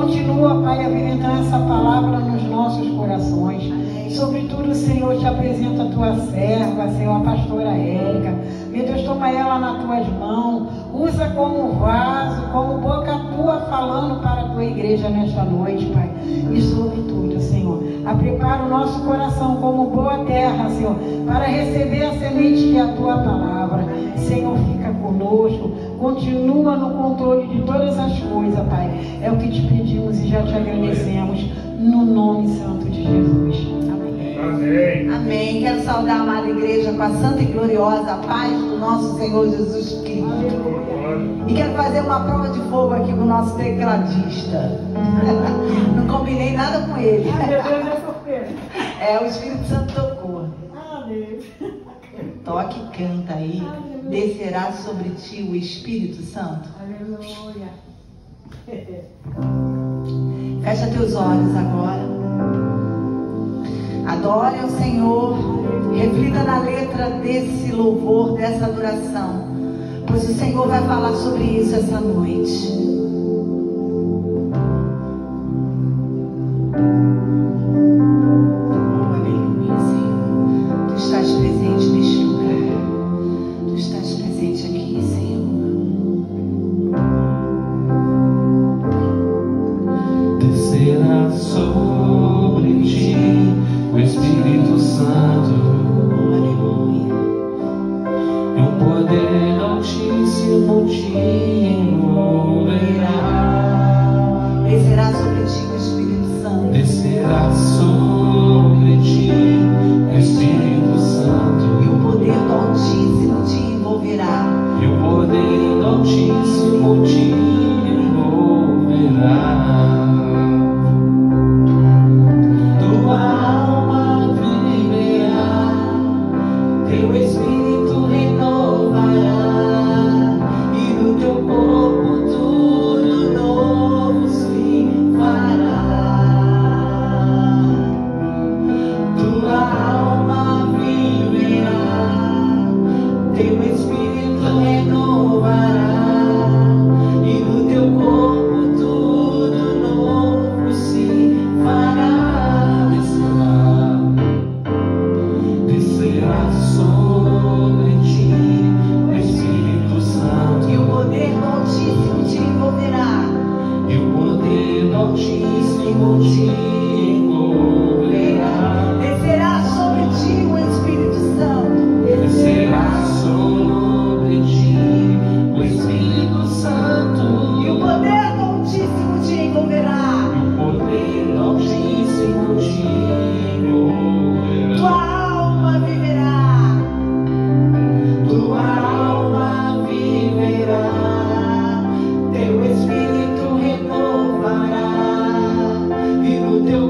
Continua, Pai, avimentando essa palavra nos nossos corações. Sobretudo, Senhor, te apresenta a tua serva, Senhor, a pastora Érica. Meu Deus, toma ela nas tuas mãos. Usa como vaso, como boca tua falando para a tua igreja nesta noite, Pai. E sobretudo, Senhor, prepara o nosso coração como boa terra, Senhor, para receber a semente que é a tua palavra. Senhor, fica conosco. Continua no controle de todas as coisas, Pai. É o que te pedimos e já te agradecemos. No nome santo de Jesus. Amém. Amém. Quero saudar a amada igreja com a santa e gloriosa paz do nosso Senhor Jesus Cristo. E quero fazer uma prova de fogo aqui com o nosso tecladista. Não combinei nada com ele. O Espírito Santo tocou. Toque e canta aí. Descerá sobre ti o Espírito Santo. Aleluia. Fecha teus olhos agora. Adore ao Senhor. Reflita na letra desse louvor, dessa adoração, pois o Senhor vai falar sobre isso essa noite. Teu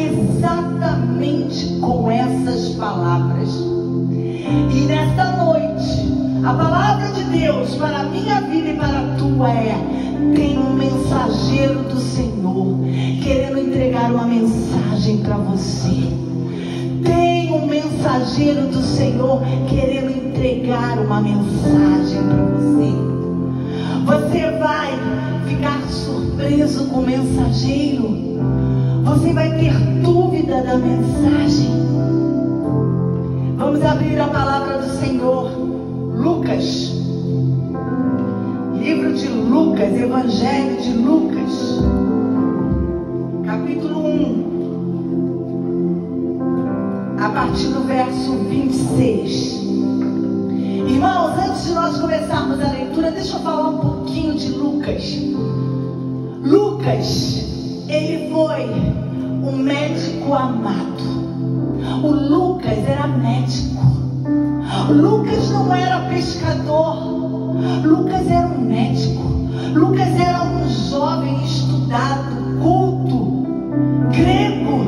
exatamente com essas palavras. E nesta noite, a palavra de Deus para a minha vida e para a tua é: tem um mensageiro do Senhor querendo entregar uma mensagem para você. Tem um mensageiro do Senhor querendo entregar uma mensagem para você. Você vai ficar surpreso com o mensageiro. Você vai ter dúvida da mensagem. Vamos abrir a palavra do Senhor. Lucas. Livro de Lucas, Evangelho de Lucas. Capítulo 1. A partir do verso 26. Irmãos, antes de nós começarmos a leitura, deixa eu falar um pouquinho de Lucas. Lucas, ele foi um médico amado. O Lucas era médico. Lucas não era pescador. Lucas era um médico. Lucas era um jovem estudado, culto, grego,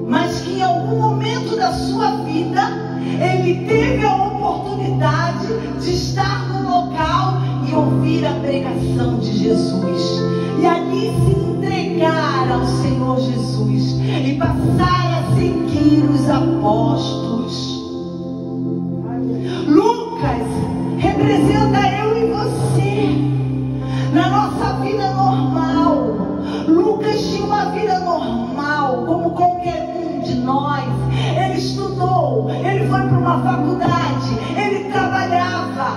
mas que em algum momento da sua vida ele teve a oportunidade de estar no local e ouvir a pregação de Jesus, e ali se entregar ao Senhor Jesus e passar a seguir os apóstolos. Lucas representa eu e você na nossa vida normal. Lucas tinha uma vida normal, como qualquer um de nós. Ele estudou, ele foi para uma faculdade, ele trabalhava,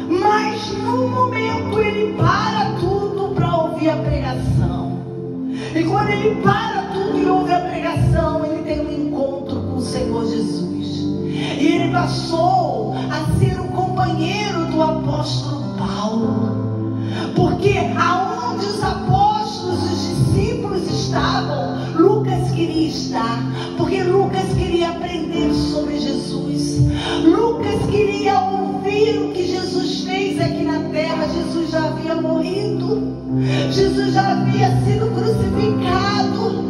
mas num momento ele para tudo para ouvir a pregação. E quando ele para tudo e ouve a pregação, ele tem um encontro com o Senhor Jesus. E ele passou a ser o companheiro do apóstolo Paulo. Porque aonde os apóstolos, os discípulos estavam, Lucas queria estar. Porque Lucas queria aprender sobre Jesus. Lucas queria ouvir o que Jesus fez aqui na terra. Jesus já havia morrido. Jesus já havia sido crucificado.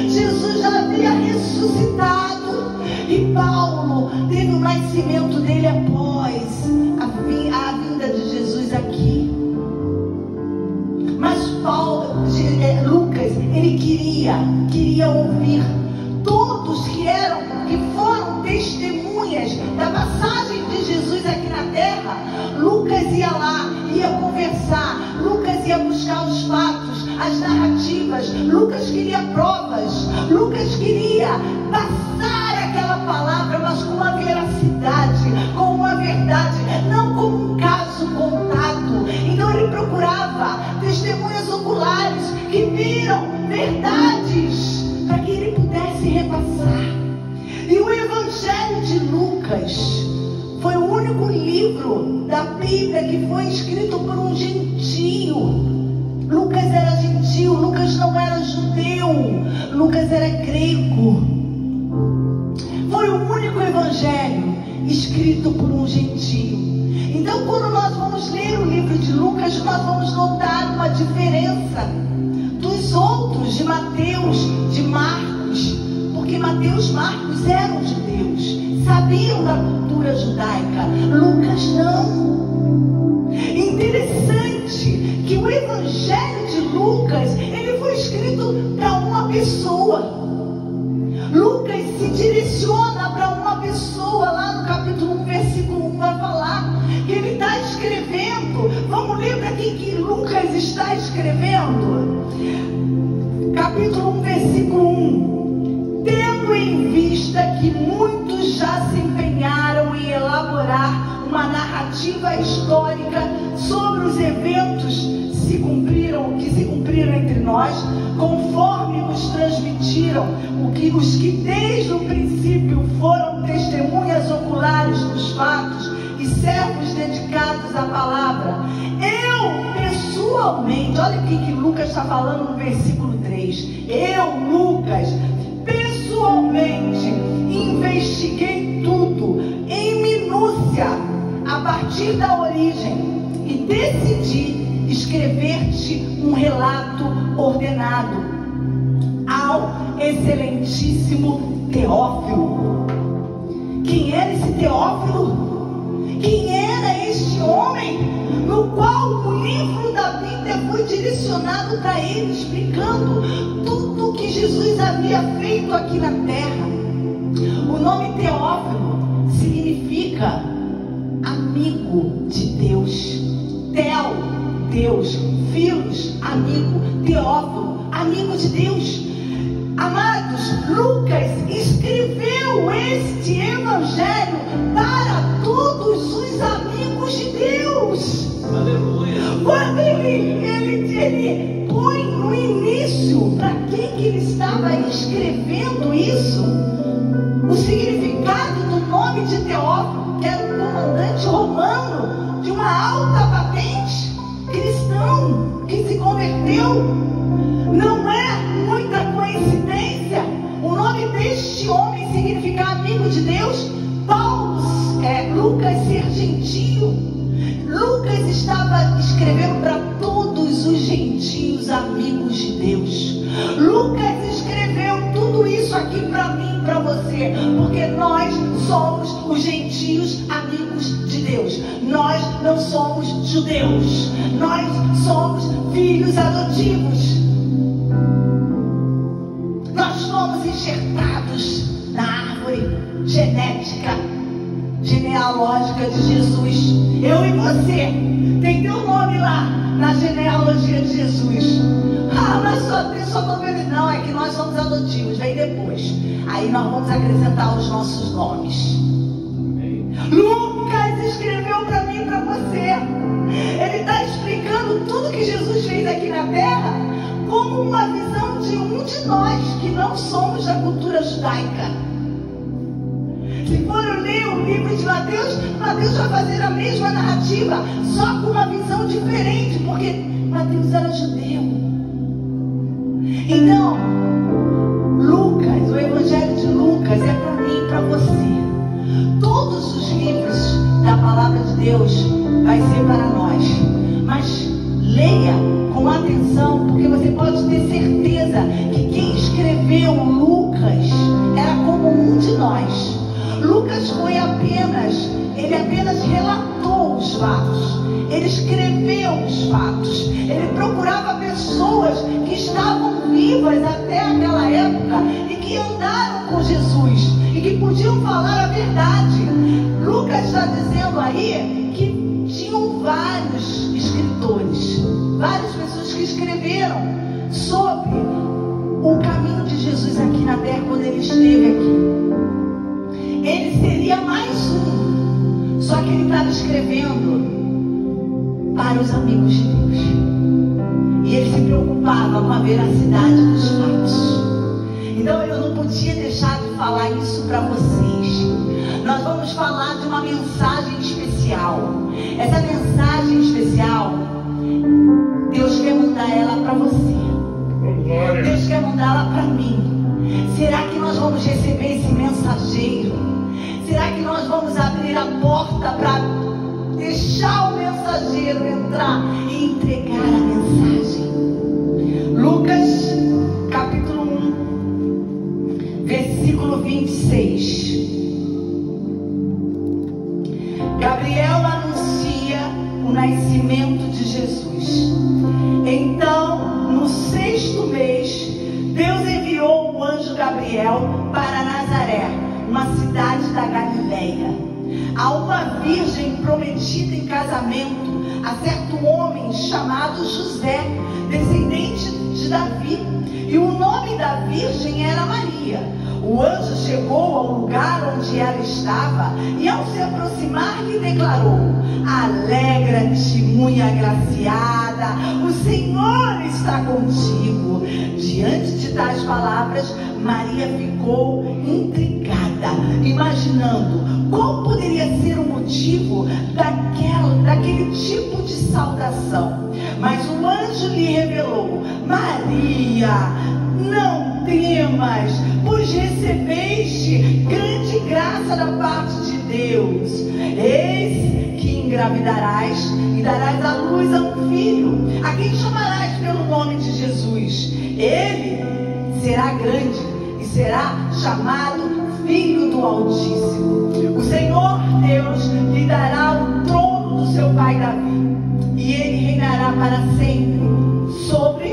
Jesus já havia ressuscitado. E Paulo teve o nascimento dele após a vinda de Jesus aqui. Mas Lucas, ele queria ouvir todos que foram testemunhas da passagem de Jesus aqui na terra. Lucas ia lá, ia conversar. Lucas ia buscar os fatos, as narrativas. Lucas queria provas. Lucas queria passar aquela palavra, mas com uma veracidade, com uma verdade, não como um caso contado. Então ele procurava testemunhas oculares que viram verdades para que ele pudesse repassar. E o Evangelho de Lucas foi o único livro da Bíblia que foi escrito por um gentio. Lucas era gentio, Lucas não era judeu, Lucas era grego. Foi o único evangelho escrito por um gentio. Então, quando nós vamos ler o livro de Lucas, nós vamos notar uma diferença dos outros, de Mateus, de Marcos, porque Mateus e Marcos eram judeus, sabiam da cultura judaica. Lucas não. Interessante que o evangelho de Lucas, ele foi escrito para uma pessoa. Lucas se direciona para uma pessoa lá no capítulo 1, versículo 1, para falar que ele está escrevendo. Vamos ler para quem que Lucas está escrevendo? Capítulo 1, versículo 1. Tendo em vista que muitos já se empenharam em elaborar uma narrativa histórica sobre os eventos que se cumpriram entre nós, conforme nos transmitiram os que desde o princípio foram testemunhas oculares dos fatos e servos dedicados à palavra. Eu pessoalmente, olha o que Lucas está falando no versículo 3. Eu, Lucas, pessoalmente investiguei tudo em minúcia a partir da origem e decidi escrever-te um relato ordenado. ao excelentíssimo Teófilo. Quem era esse Teófilo? Quem era este homem no qual o livro da Bíblia foi direcionado para ele, explicando tudo o que Jesus havia feito aqui na terra? O nome Teófilo significa amigo de Deus. Theo, Deus. Filos, amigo. Teófilo, amigo de Deus. Amados, Lucas escreveu este evangelho para todos os amigos de Deus. Aleluia. Quando ele põe no início para quem que ele estava escrevendo isso, o significado do nome de Teófilo, que era um comandante romano de uma alta patente, cristão, que se converteu. Não é muita coincidência o nome deste homem significar amigo de Deus. Lucas ser gentio. Lucas estava escrevendo para todos os gentios amigos de Deus. Lucas escreveu tudo isso aqui para mim e para você, porque nós somos os gentios amigos de Deus. Nós não somos judeus, nós somos filhos adotivos. Nós fomos enxertados na árvore genealógica de Jesus. Eu e você tem teu nome lá na genealogia de Jesus. Mas só estou vendo. Não, é que nós somos adotivos, vem depois. Aí nós vamos acrescentar os nossos nomes. Lucas escreveu para mim e para você. Ele está explicando tudo que Jesus fez aqui na terra como uma visão de um de nós que não somos da cultura judaica. Se for ler o livro de Mateus, Mateus vai fazer a mesma narrativa, só com uma visão diferente, porque Mateus era judeu. Então, Lucas, o Evangelho de Lucas é para mim e para você. Todos os livros da palavra de Deus vai ser para nós, mas leia com atenção, porque você pode ter certeza que quem escreveu Lucas era como um de nós. Lucas ele apenas relatou os fatos, ele escreveu os fatos, ele procurava pessoas que estavam vivas até aquela época e que andaram com Jesus e que podiam falar a verdade. Lucas está dizendo aí que tinham vários escritores, várias pessoas que escreveram sobre o caminho de Jesus aqui na terra quando ele esteve aqui. Ele seria mais um, só que ele estava escrevendo para os amigos de Deus. E ele se preocupava com a veracidade dos fatos. Então eu não podia deixar de falar isso para vocês. Nós vamos falar de uma mensagem especial. Essa mensagem especial, Deus quer mandar ela para você. Deus quer mandá-la para mim. Será que nós vamos receber esse mensageiro? Será que nós vamos abrir a porta para deixar o mensageiro entrar e entregar a mensagem? Lucas, capítulo 1, versículo 26. Gabriel anuncia o nascimento de Jesus. Então, no 6º mês, Deus enviou o anjo Gabriel para Nazaré, uma cidade da Galileia, a uma virgem prometida em casamento a certo homem chamado José, descendente de Davi, e o nome da virgem era Maria. O anjo chegou ao lugar onde ela estava e, ao se aproximar, lhe declarou: alegra-te, muito agraciada, o Senhor está contigo. Diante de tais palavras, Maria ficou intrigada, imaginando qual poderia ser o motivo daquele tipo de saudação. Mas o anjo lhe revelou: Maria, não temas, pois recebeste grande graça da parte de Deus. Eis que engravidarás e darás à luz a um filho, a quem chamarás pelo nome de Jesus. Ele será grande e será chamado Filho do Altíssimo. O Senhor Deus lhe dará o trono do seu pai Davi, e ele reinará para sempre sobre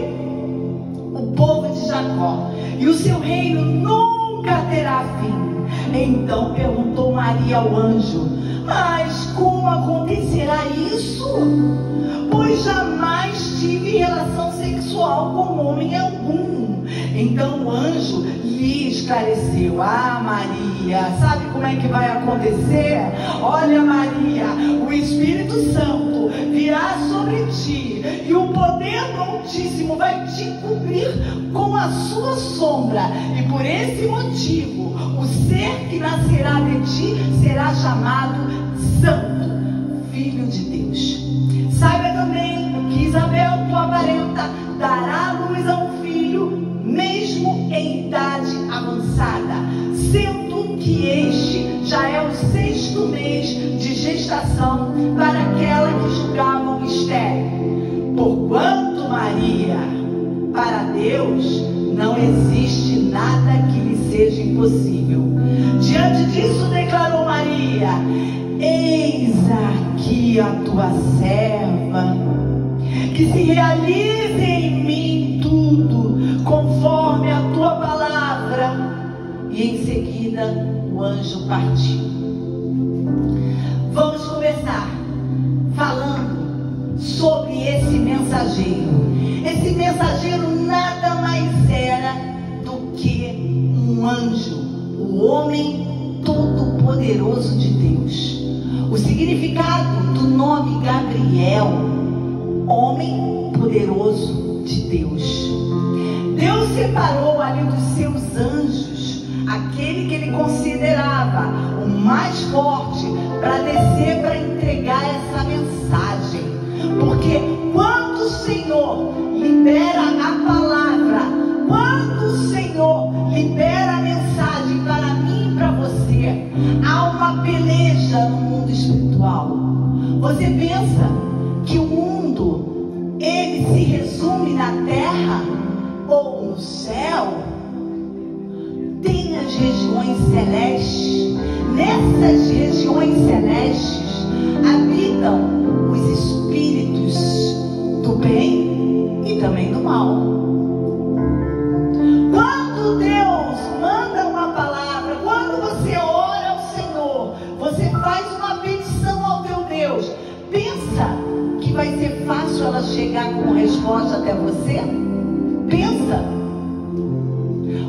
o povo de Jacó, e o seu reino nunca terá fim. Então perguntou Maria ao anjo: mas como acontecerá isso? Pois jamais tive relação sexual com homem algum. Então o anjo lhe esclareceu: ah, Maria, sabe como é que vai acontecer? Olha, Maria, o Espírito Santo virá sobre ti, e o poder do Altíssimo vai te cobrir com a sua sombra, e por esse motivo o ser que nascerá de ti será chamado Santo, Filho de Deus. Saiba também que Isabel, tua parenta, dará à luz a um filho, mesmo em idade avançada, sendo que este já é o 6º mês de gestação para aquela que julgavam estéril. Porquanto, Maria, para Deus não existe nada que lhe seja impossível. Diante disso declarou Maria: eis aqui a tua serva, que se realize em mim tudo conforme a tua palavra. E em seguida o anjo partiu. Vamos começar falando sobre esse mensageiro. Esse mensageiro nada mais era do que um anjo, o homem todo-poderoso de Deus. O significado do nome Gabriel: homem poderoso de Deus. Deus separou ali dos seus anjos aquele que ele considerava o mais forte para descer para entregar essa mensagem. Porque quando o Senhor libera a palavra, quando o Senhor libera a mensagem para mim e para você, há uma peleja no mundo espiritual. Você pensa que o mundo, ele se resume na terra ou no céu? Tem as regiões celestes. Nessas regiões celestes habitam os espíritos do bem e também do mal. Quando Deus manda uma palavra, quando você ora ao Senhor, você faz uma petição ao teu Deus, pensa que vai ser fácil ela chegar como resposta até você? Pensa.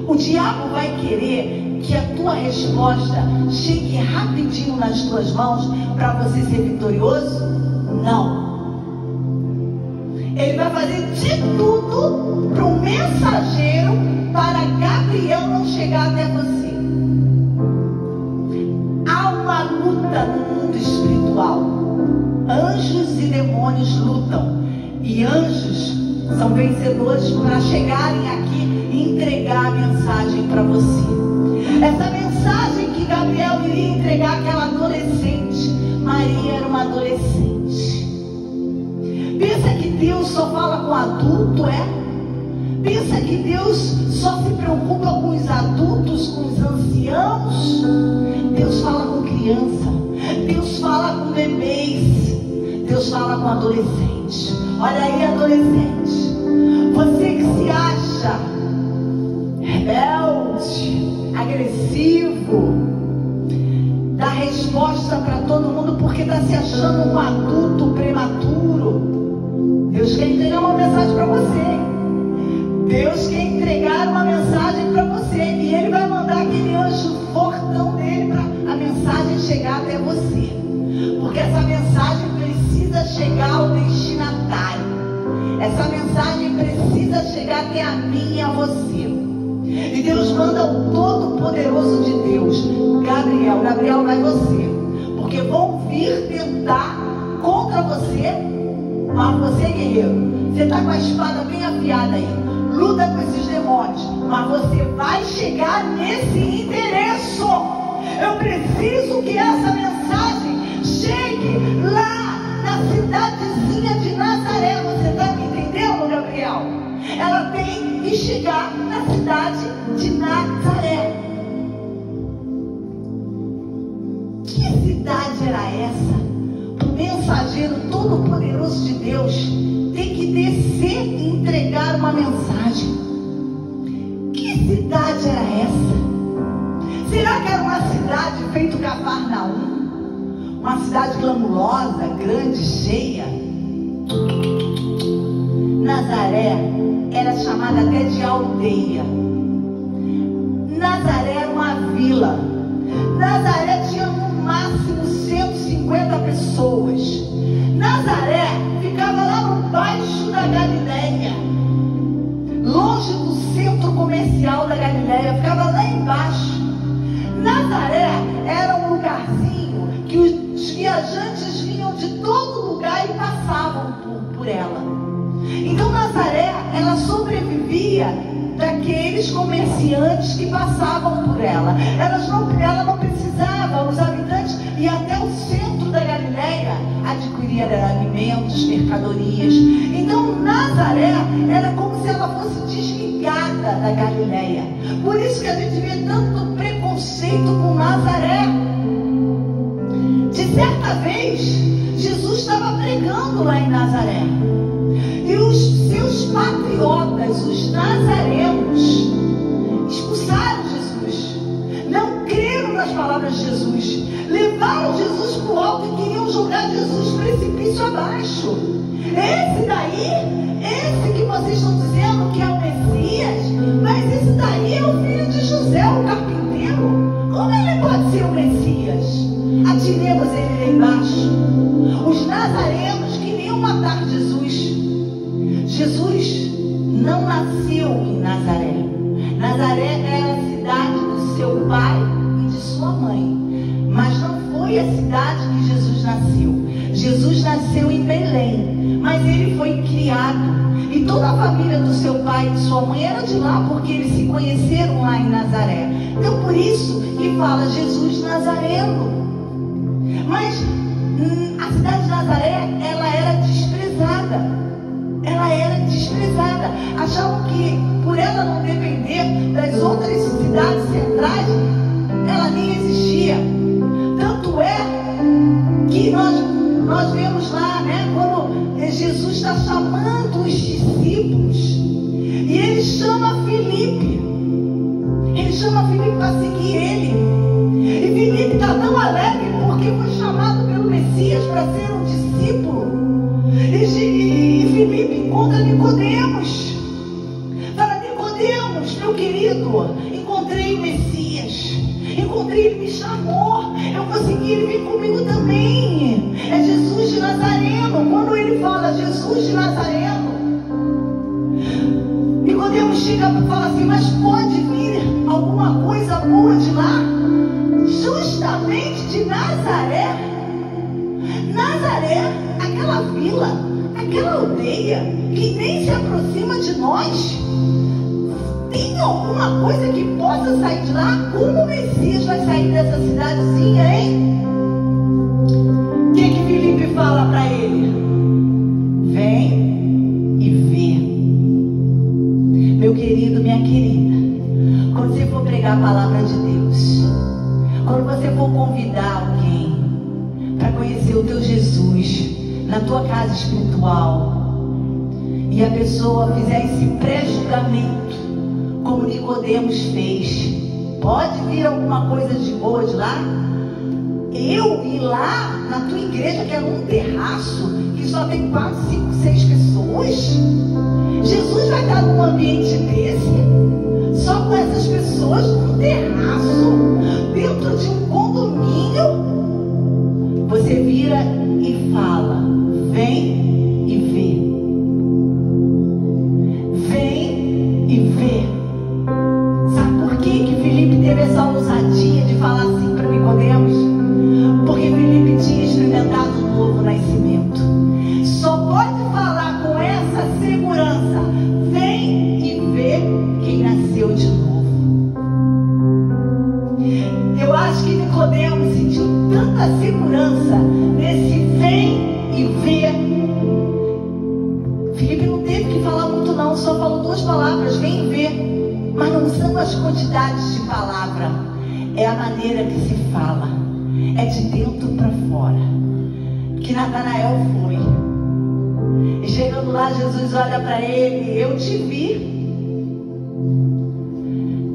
O diabo vai querer que a tua resposta chegue rapidinho nas tuas mãos para você ser vitorioso? Não. Ele vai fazer de tudo para um mensageiro, para Gabriel não chegar até você. Há uma luta no mundo espiritual. Anjos e demônios lutam, e anjos são vencedores para chegarem aqui e entregar a mensagem para você. Essa mensagem que Gabriel iria entregar àquela adolescente. Maria era uma adolescente. Pensa que Deus só fala com adulto, é? Pensa que Deus só se preocupa com os adultos, com os anciãos? Deus fala com criança, Deus fala com bebês, Deus fala com adolescente. Olha aí, adolescente, você que se acha rebelde, agressivo, dá resposta para todo mundo porque está se achando um adulto prematuro. Deus quer entregar uma mensagem para você. Deus quer entregar uma mensagem para você, e Ele vai mandar aquele anjo fortão dele para a mensagem chegar até você. Porque essa mensagem precisa chegar ao destinatário. Essa mensagem precisa chegar até a mim e a você. E Deus manda o Todo-Poderoso de Deus, Gabriel. Gabriel vai você, porque vão vir tentar contra você. Mas você, guerreiro, você está com a espada bem afiada aí, luta com esses demônios, mas você vai chegar nesse endereço. Eu preciso que essa mensagem chegue lá na cidadezinha de Nazaré. Você está me entendendo, Gabriel? Ela tem e chegar na cidade de Nazaré. Que cidade era essa? O mensageiro todo-poderoso de Deus tem que descer e entregar uma mensagem. Que cidade era essa? Será que era uma cidade feito Cafarnaum? Uma cidade glamurosa, grande, cheia? Nazaré era chamada até de aldeia. Nazaré era uma vila. Nazaré tinha no máximo 150 pessoas. Nazaré ficava lá no baixo da Galileia, longe do centro comercial da Galileia, ficava lá embaixo. Nazaré era um lugarzinho que os viajantes vinham de todo lugar e passavam por ela. Então Nazaré, ela sobrevivia daqueles comerciantes que passavam por ela. Ela não precisava, os habitantes, ir até o centro da Galileia adquirir alimentos, mercadorias. Então Nazaré era como se ela fosse desligada da Galileia. Por isso que a gente vê tanto preconceito com Nazaré. De certa vez, Jesus estava pregando lá em Nazaré. E os seus patriotas, os nazarenos, expulsaram Jesus. Não creram nas palavras de Jesus. Levaram Jesus para o alto e queriam jogar Jesus precipício abaixo. Esse daí, esse que vocês estão dizendo que é o Messias, mas esse daí é o filho de José, o carpinteiro. Como ele pode ser o Messias? Atiremos ele lá embaixo. Os nazarenos queriam matar Jesus. Jesus não nasceu em Nazaré. Nazaré era a cidade do seu pai e de sua mãe, mas não foi a cidade que Jesus nasceu. Jesus nasceu em Belém, mas ele foi criado, e toda a família do seu pai e de sua mãe era de lá, porque eles se conheceram lá em Nazaré. Então por isso que fala Jesus Nazareno. Mas a cidade de Nazaré, ela era desprezada. Ela era desprezada. Achavam que por ela não depender das outras cidades centrais, ela nem existia. Tanto é que nós vemos lá, né, quando Jesus está chamando os discípulos, e ele chama Filipe. Ele chama Filipe para seguir ele. E Filipe está tão alegre porque foi chamado pelo Messias para ser um discípulo. E Filipe encontra Nicodemos. Fala: Nicodemos, meu querido, encontrei o Messias. Encontrei, ele me chamou. Eu vou seguir, ele vem comigo também. É Jesus de Nazareno. Quando ele fala Jesus de Nazareno, Nicodemos chega e fala assim: mas pode vir alguma coisa boa de lá? Justamente de Nazaré. Nazaré, aquela vila, aquela aldeia que nem se aproxima de nós. Tem alguma coisa que possa sair de lá? Como o Messias vai sair dessa cidadezinha, hein? O que Filipe fala para ele? Vem e vê. Meu querido, minha querida, quando você for pregar a palavra de Deus, quando você for convidar alguém para conhecer o teu Jesus na tua casa espiritual, e a pessoa fizer esse pré-julgamento, como Nicodemos fez, pode vir alguma coisa de boa de lá? Eu ir lá na tua igreja, que é num terraço que só tem 4, 5, 6 pessoas? Jesus vai estar num ambiente desse, só com essas pessoas, num terraço, dentro de um condomínio? Você vira e fala: vem e vê. Vem e vê. Sabe por que Filipe teve essa ousadia de falar assim para Nicodemos? Porque Filipe tinha experimentado um novo nascimento. Só pode falar com essa segurança: vem e vê quem nasceu de novo. Eu acho que Nicodemos sentiu tanta segurança nesse vem e vê. Filipe não teve que falar muito não, só falou 2 palavras: vem as quantidades de palavra, é a maneira que se fala, é de dentro para fora. Que Natanael foi. E chegando lá, Jesus olha para ele: eu te vi.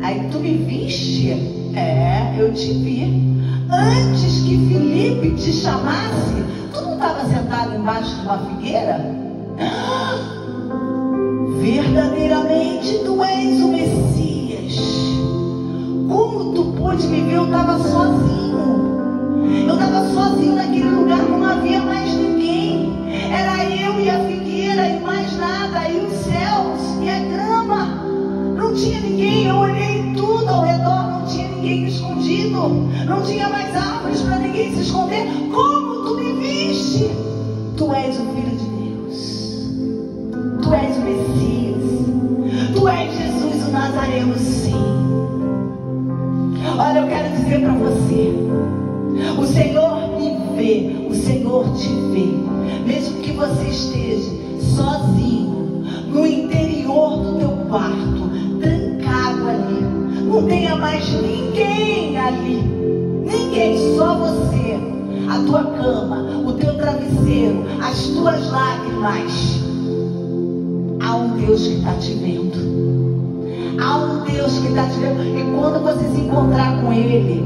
Aí, tu me viste? É, eu te vi. Antes que Filipe te chamasse, tu não estava sentado embaixo de uma figueira? Verdadeiramente tu és o Messias. Como tu pôde me ver? Eu estava sozinho. Eu estava sozinho naquele lugar, não havia mais ninguém. Era eu e a figueira e mais nada, e os céus e a grama. Não tinha ninguém. Eu olhei tudo ao redor, não tinha ninguém escondido. Não tinha mais árvores para ninguém se esconder. Como tu me viste? Tu és o Filho de Deus. Tu és o Messias. Tu és Jesus o Nazareno, sim. Olha, eu quero dizer para você: o Senhor me vê, o Senhor te vê. Mesmo que você esteja sozinho, no interior do teu quarto, trancado ali, não tenha mais ninguém ali, ninguém, só você, a tua cama, o teu travesseiro, as tuas lágrimas. Há um Deus que está te vendo. Há um Deus que está te vendo. E quando você se encontrar com Ele,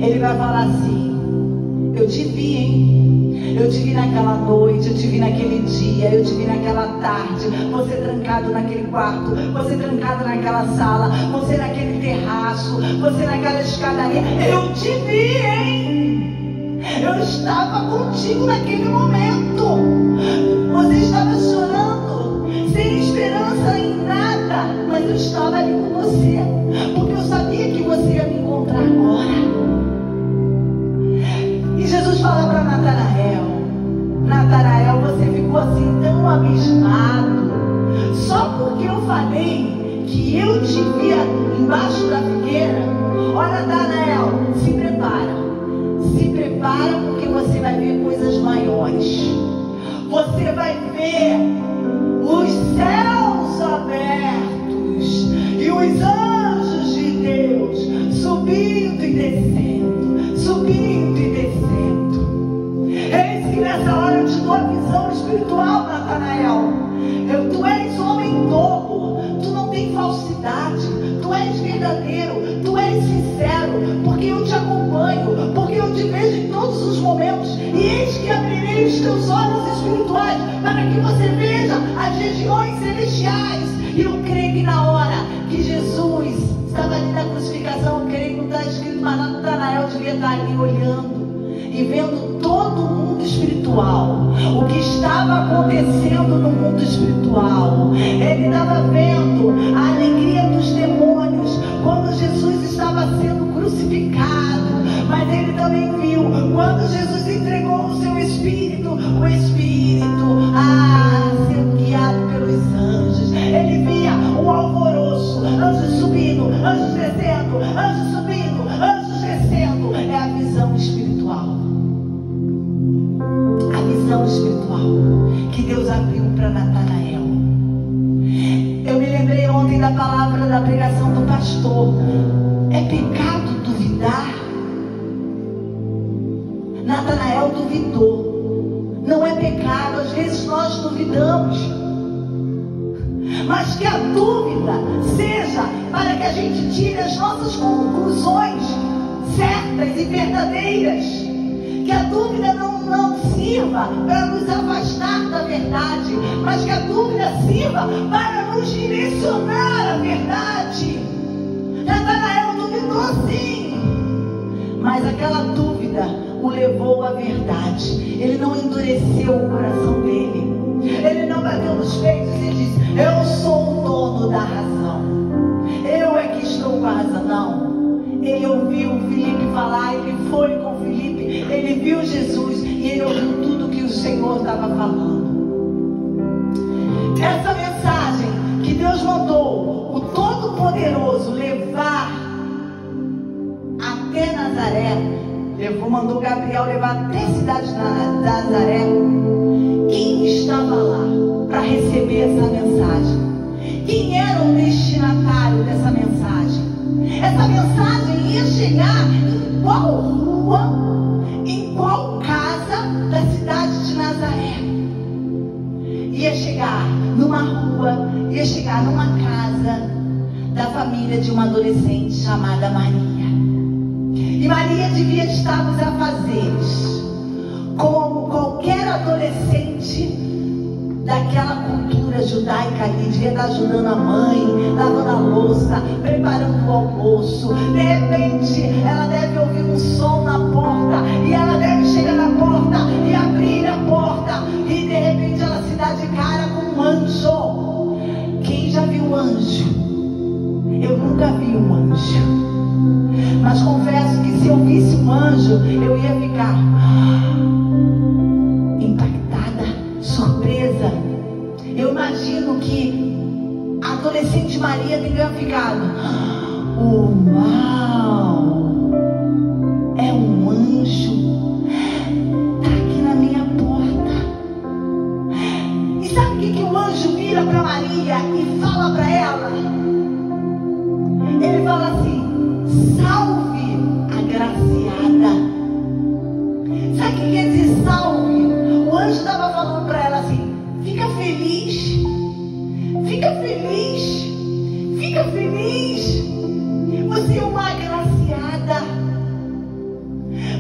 Ele vai falar assim: eu te vi, hein? Eu te vi naquela noite, eu te vi naquele dia, eu te vi naquela tarde. Você trancado naquele quarto, você trancado naquela sala, você naquele terraço, você naquela escadaria. Eu te vi, hein? Eu estava contigo naquele momento. Você estava chorando, sem esperança em nada, mas eu estava ali com você, porque eu sabia que você ia me encontrar agora. E Jesus fala para Natanael: Natanael, você ficou assim tão abismado só porque eu falei que eu te via embaixo da figueira? Olha, Natanael, se prepara. Se prepara, porque você vai ver coisas maiores. Você vai ver os céus abertos e os anjos de Deus subindo e descendo, subindo e descendo. Eis que nessa hora eu te dou a visão espiritual, Natanael. Tu és homem novo, tu não tem falsidade, tu és verdadeiro, tu és sincero, porque eu te acompanho, porque eu te vejo em todos os momentos. E eis que abrirei os teus olhos espirituais para que você veja as regiões celestiais. E eu creio que na hora que Jesus estava ali na crucificação, eu creio que não está escrito, mas Natanael devia estar ali olhando e vendo todo o mundo espiritual, o que estava acontecendo no mundo espiritual. Ele estava vendo a alegria dos demônios quando Jesus estava sendo crucificado, mas ele também viu quando Jesus entregou o seu espírito, o espírito sendo guiado pelos anjos. Ele via o alvoroço, anjos subindo, anjos descendo, anjos subindo, anjos descendo. É a visão espiritual. A visão espiritual que Deus abriu para Natanael. Eu me lembrei ontem da palavra da pregação do pastor. É pecado duvidar? Natanael duvidou. Não é pecado, às vezes nós duvidamos, mas que a dúvida seja para que a gente tire as nossas conclusões certas e verdadeiras. Que a dúvida não sirva para nos afastar da verdade, mas que a dúvida sirva para nos direcionar à verdade. Natanael duvidou sim, mas aquela dúvida o levou à verdade. Ele não endureceu o coração dele. Ele não bateu nos peitos e disse: eu sou o dono da razão, eu é que estou com a razão. Não. Ele ouviu Filipe falar, ele foi com Filipe, ele viu Jesus e ele ouviu tudo que o Senhor estava falando. Essa mensagem que Deus mandou o Todo-Poderoso levar até Nazaré, mandou Gabriel levar até a cidade de Nazaré. Quem estava lá para receber essa mensagem? Quem era o destinatário dessa mensagem? Essa mensagem ia chegar em qual rua, em qual casa da cidade de Nazaré. Ia chegar numa rua, ia chegar numa casa da família de uma adolescente chamada Maria. E Maria devia estar nos afazeres, como qualquer adolescente daquela cultura judaica ali, devia estar ajudando a mãe, lavando a louça, preparando o almoço. De repente, ela deve ouvir um som na porta, e ela deve chegar na porta e abrir a porta, e de repente ela se dá de cara com um anjo. Quem já viu anjo? Eu nunca vi um anjo, mas confesso que se eu visse um anjo, eu ia ficar impactada, surpresa. Eu imagino que a adolescente Maria teria ficado: uau, é um anjo, tá aqui na minha porta. E sabe o que o anjo vira para Maria e fala para ela? Ele fala assim: salve, agraciada. Sabe o que quer dizer salve? O anjo estava falando para ela assim: fica feliz, fica feliz, fica feliz. Você é uma agraciada.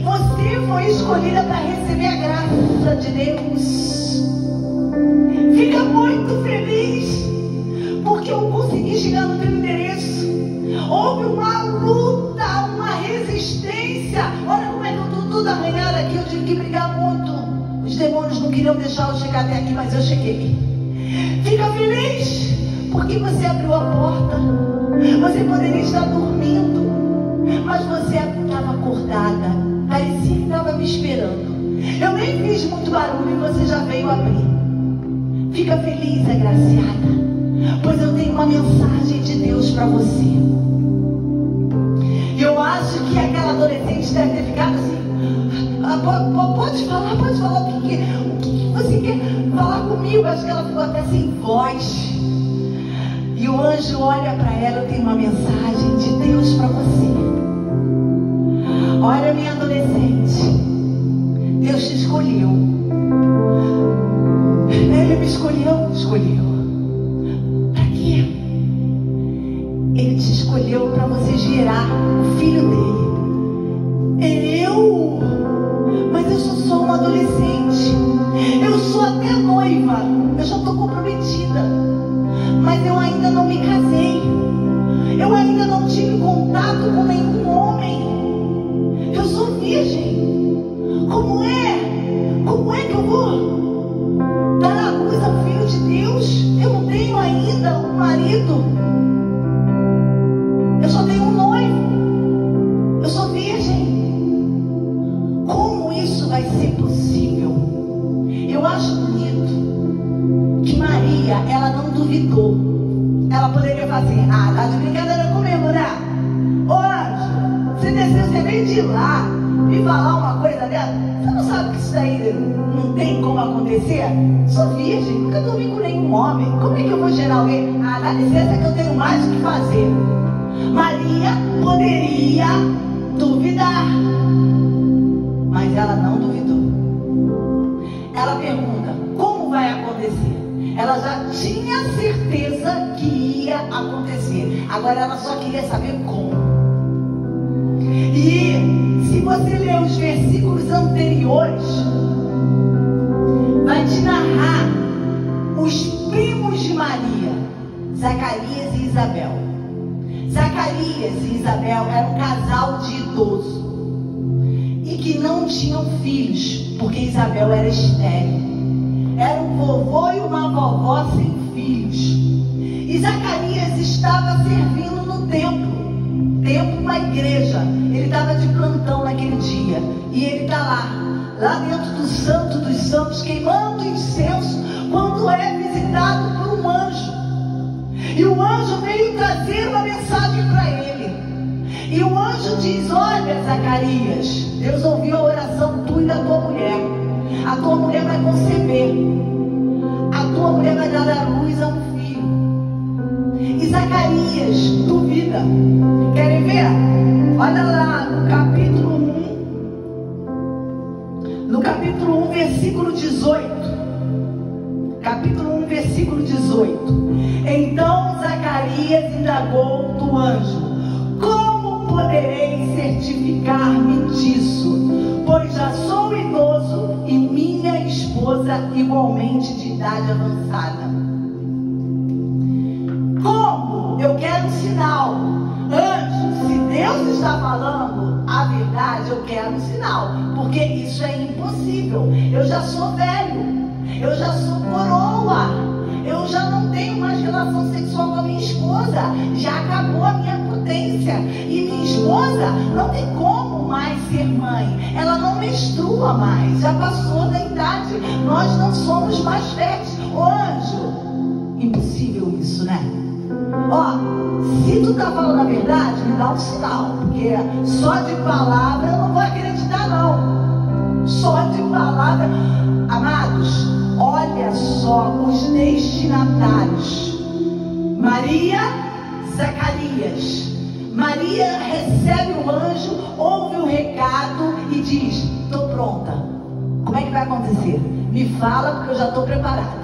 Você foi escolhida para receber a graça de Deus. Fica muito feliz, porque eu consegui chegar no teu endereço. Houve uma luta, uma resistência. Olha como é que eu estou toda arranhada aqui. Eu tive que brigar muito. Os demônios não queriam deixar eu chegar até aqui, mas eu cheguei. Fica feliz, porque você abriu a porta. Você poderia estar dormindo, mas você estava acordada. Parecia que estava me esperando. Eu nem fiz muito barulho e você já veio abrir. Fica feliz, agraciada, pois eu tenho uma mensagem de Deus para você. Eu acho que aquela adolescente deve ter ficado assim: pode falar o que você quer falar comigo. Acho que ela ficou até sem voz. E o anjo olha para ela: eu tenho uma mensagem de Deus para você. Olha, minha adolescente, Deus te escolheu. Ele me escolheu. Para quê? Ele te escolheu para você gerar o filho dele. Mas eu sou só uma adolescente. Eu sou até noiva. Eu já estou comprometida. Mas eu ainda não me casei. Eu ainda não tive contato com nenhum homem. Eu sou virgem. Como é que eu vou dar à luz ao filho de Deus? Eu não tenho ainda um marido. Eu só tenho um noivo. Eu sou virgem. Como isso vai ser possível? Eu acho bonito que Maria, ela não duvidou. Ela poderia falar assim: tá de brincadeira comigo, né? Ô anjo, você desceu, você veio de lá me falar uma coisa dessa? Você não sabe que isso daí não tem como acontecer? Sou virgem, nunca dormi com nenhum homem. Como é que eu vou gerar alguém? Dá licença que eu tenho mais o que fazer. Maria poderia duvidar, mas ela não duvidou. Ela pergunta: como vai acontecer? Ela já tinha certeza que ia acontecer. Agora ela só queria saber como. E se você ler os versículos anteriores, vai te narrar os primos de Maria, Zacarias e Isabel. Zacarias e Isabel eram um casal de idoso e que não tinham filhos, porque Isabel era estéril. Era um vovô e uma vovó sem filhos. E Zacarias estava servindo no templo, uma igreja. Ele estava de plantão naquele dia. E ele está lá dentro do Santo dos Santos, queimando incenso, quando é visitado por um anjo. E o anjo veio trazer uma mensagem para ele. E o anjo diz: olha, Zacarias, Deus ouviu a oração tua e da tua mulher. A tua mulher vai conceber. A tua mulher vai dar à luz a um filho. E Zacarias duvida. Querem ver? Olha lá no capítulo 1. No capítulo 1, versículo 18. Capítulo 1, versículo 18. Então Zacarias indagou do anjo: como poderei certificar-me disso? Pois já sou idoso e minha esposa igualmente de idade avançada. Como? Eu quero um sinal. Anjo, se Deus está falando a verdade, eu quero um sinal, porque isso é impossível. Eu já sou velho, eu já sou coroa, eu já não tenho mais relação sexual com a minha esposa, já acabou a minha potência, e minha esposa não tem como mais ser mãe, ela não menstrua mais, já passou da idade, nós não somos mais férteis. Ô anjo, impossível isso, né? Ó, se tu tá falando a verdade, me dá um sinal, porque só de palavra eu não vou acreditar não, só de palavra. Amados, olha só os destinatários: Maria, Zacarias. Maria recebe o anjo, ouve o recado e diz: estou pronta. Como é que vai acontecer? Me fala, porque eu já estou preparada.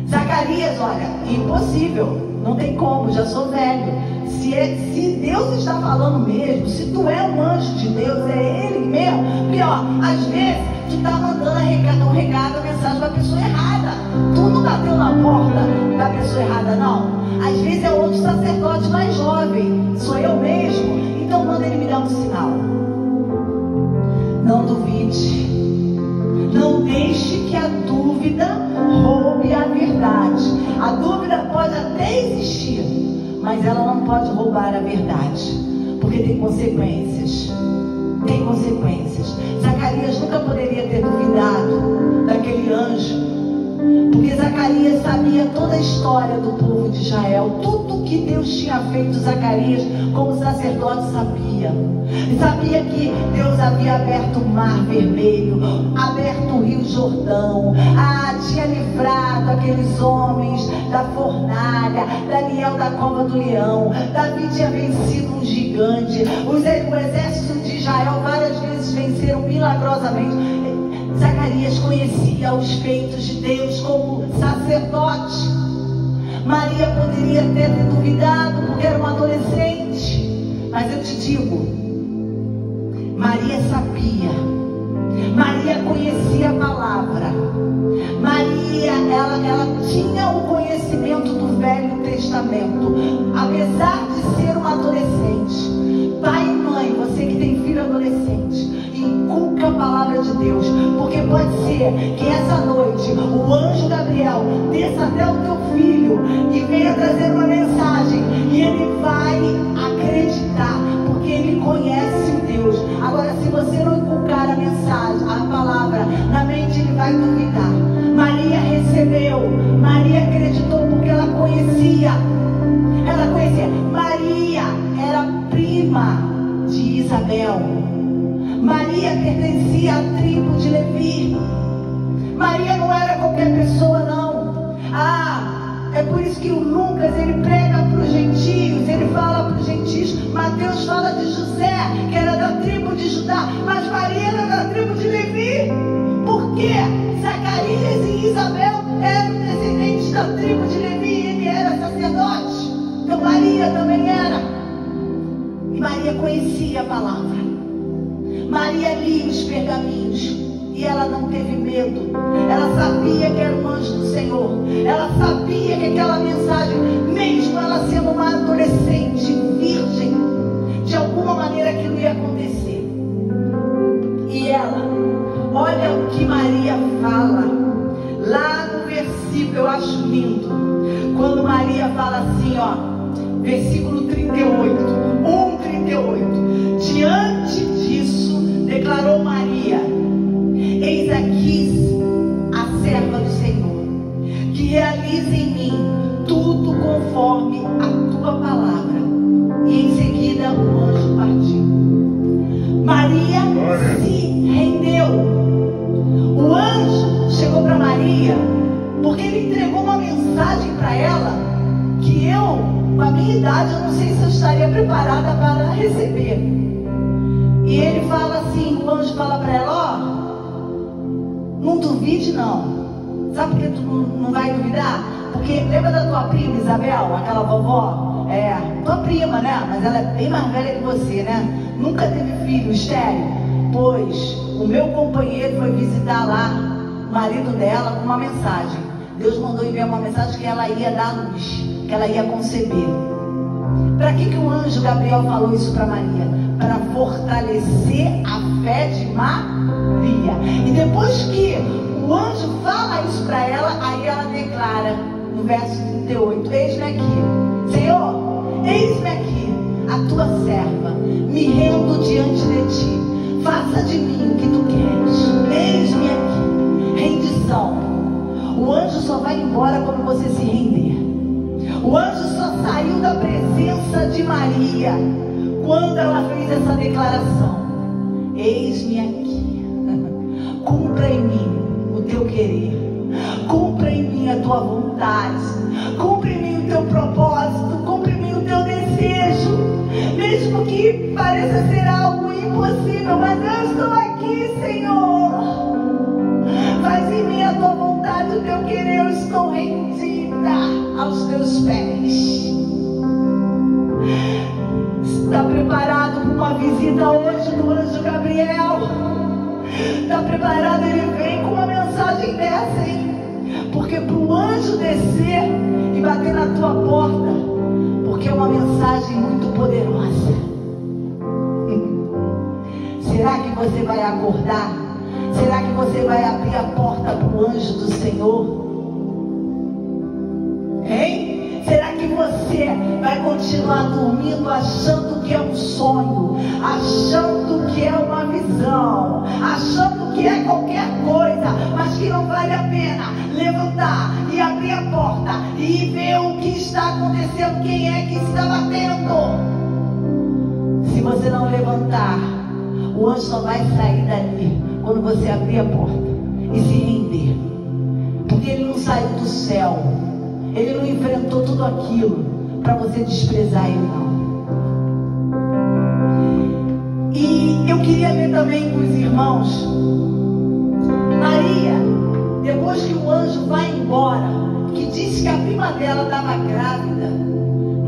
Zacarias, olha, impossível, não tem como, já sou velho. Se Deus está falando mesmo, se tu é um anjo de Deus, é Ele mesmo. Porque ó, às vezes tu está mandando um recado, a mensagem para a pessoa errada. Tu não bateu na porta da pessoa errada, não. Às vezes é outro sacerdote mais jovem, sou eu mesmo. Então manda ele me dar um sinal. Não duvide, não deixe que a dúvida roube a verdade. A dúvida pode até existir, mas ela não pode roubar a verdade, porque tem consequências. Tem consequências. Zacarias nunca poderia ter duvidado daquele anjo, porque Zacarias sabia toda a história do povo de Israel. Tudo que Deus tinha feito, Zacarias, como sacerdote, sabia. Sabia que Deus havia aberto o mar vermelho, aberto o rio Jordão, tinha livrado aqueles homens da fornalha, Daniel da cova do leão, Davi tinha vencido um gigante, o exército de Israel várias vezes venceram milagrosamente. Zacarias conhecia os feitos de Deus como sacerdote. Maria poderia ter duvidado porque era uma adolescente, mas eu te digo, Maria sabia, Maria conhecia a palavra, Maria, ela tinha o conhecimento do Velho Testamento, apesar de ser uma adolescente. Pai e mãe, você que tem filho adolescente, inculca a palavra de Deus, porque pode ser que essa noite o anjo Gabriel desça até o teu filho e venha trazer uma mensagem, e ele vai acreditar, porque ele conhece o Deus. Agora, se você não inculcar a mensagem, a palavra na mente, ele vai duvidar. Maria recebeu, Maria acreditou porque ela conhecia. Maria era prima de Isabel. Maria pertencia à tribo de Levi. Maria não era qualquer pessoa, não. É por isso que o Lucas, ele prega para os gentios, ele fala para os gentios. Mateus fala de José, que era da tribo de Judá, mas Maria era da tribo de Levi. Por quê? Zacarias e Isabel eram descendentes da tribo de Levi, e ele era sacerdote. Então Maria também era. E Maria conhecia a palavra. Maria lia os pergaminhos e ela não teve medo. Ela sabia que era um anjo do Senhor. Ela sabia que aquela mensagem, mesmo ela sendo uma adolescente virgem, de alguma maneira aquilo ia acontecer. E ela, olha o que Maria fala lá no versículo, eu acho lindo, quando Maria fala assim, versículo 38, 1:38. Diante disso, declarou Maria: eis aqui a serva do Senhor, que realiza em mim tudo conforme a tua palavra. E em seguida o anjo partiu. Maria se rendeu. O anjo chegou para Maria porque ele entregou uma mensagem para ela que eu com a minha idade, eu não sei se eu estaria preparada para receber. E ele fala assim, o anjo fala para ela, ó, não duvide não. Sabe por que tu não vai duvidar? Porque lembra da tua prima Isabel, aquela vovó? É, tua prima, né? Mas ela é bem mais velha que você, né? Nunca teve filho, estéril. Pois o meu companheiro foi visitar lá o marido dela com uma mensagem. Deus mandou enviar uma mensagem que ela ia dar luz, que ela ia conceber. Para que o anjo Gabriel falou isso para Maria? Para fortalecer a fé de Maria. E depois que o anjo fala isso para ela, aí ela declara no verso 38, eis-me aqui, Senhor, eis-me aqui, a tua serva, me rendo diante de ti, faça de mim o que tu queres, eis-me aqui, rendição. O anjo só vai embora quando você se render. O anjo só saiu da presença de Maria quando ela fez essa declaração, eis-me aqui, cumpra em mim o teu querer, cumpra em mim a tua vontade, cumpra em mim o teu propósito, cumpra em mim o teu desejo, mesmo que pareça ser algo impossível, mas eu estou aqui, Senhor, faz em mim a tua vontade, o teu querer, eu estou rendida aos teus pés. Está preparado para uma visita hoje do anjo Gabriel? Está preparado? Ele vem com uma mensagem dessa, hein? Porque para o anjo descer e bater na tua porta, porque é uma mensagem muito poderosa. Será que você vai acordar? Será que você vai abrir a porta para o anjo do Senhor? Hein? Será que você vai continuar dormindo achando que é um sonho, achando que é uma visão, achando que é qualquer coisa, mas que não vale a pena levantar e abrir a porta e ver o que está acontecendo, quem é que está batendo? Se você não levantar, o anjo só vai sair dali quando você abrir a porta e se render, porque ele não saiu do céu, ele não enfrentou tudo aquilo para você desprezar ele, não. E eu queria ler também com os irmãos, Maria, depois que o anjo vai embora, que diz que a prima dela estava grávida,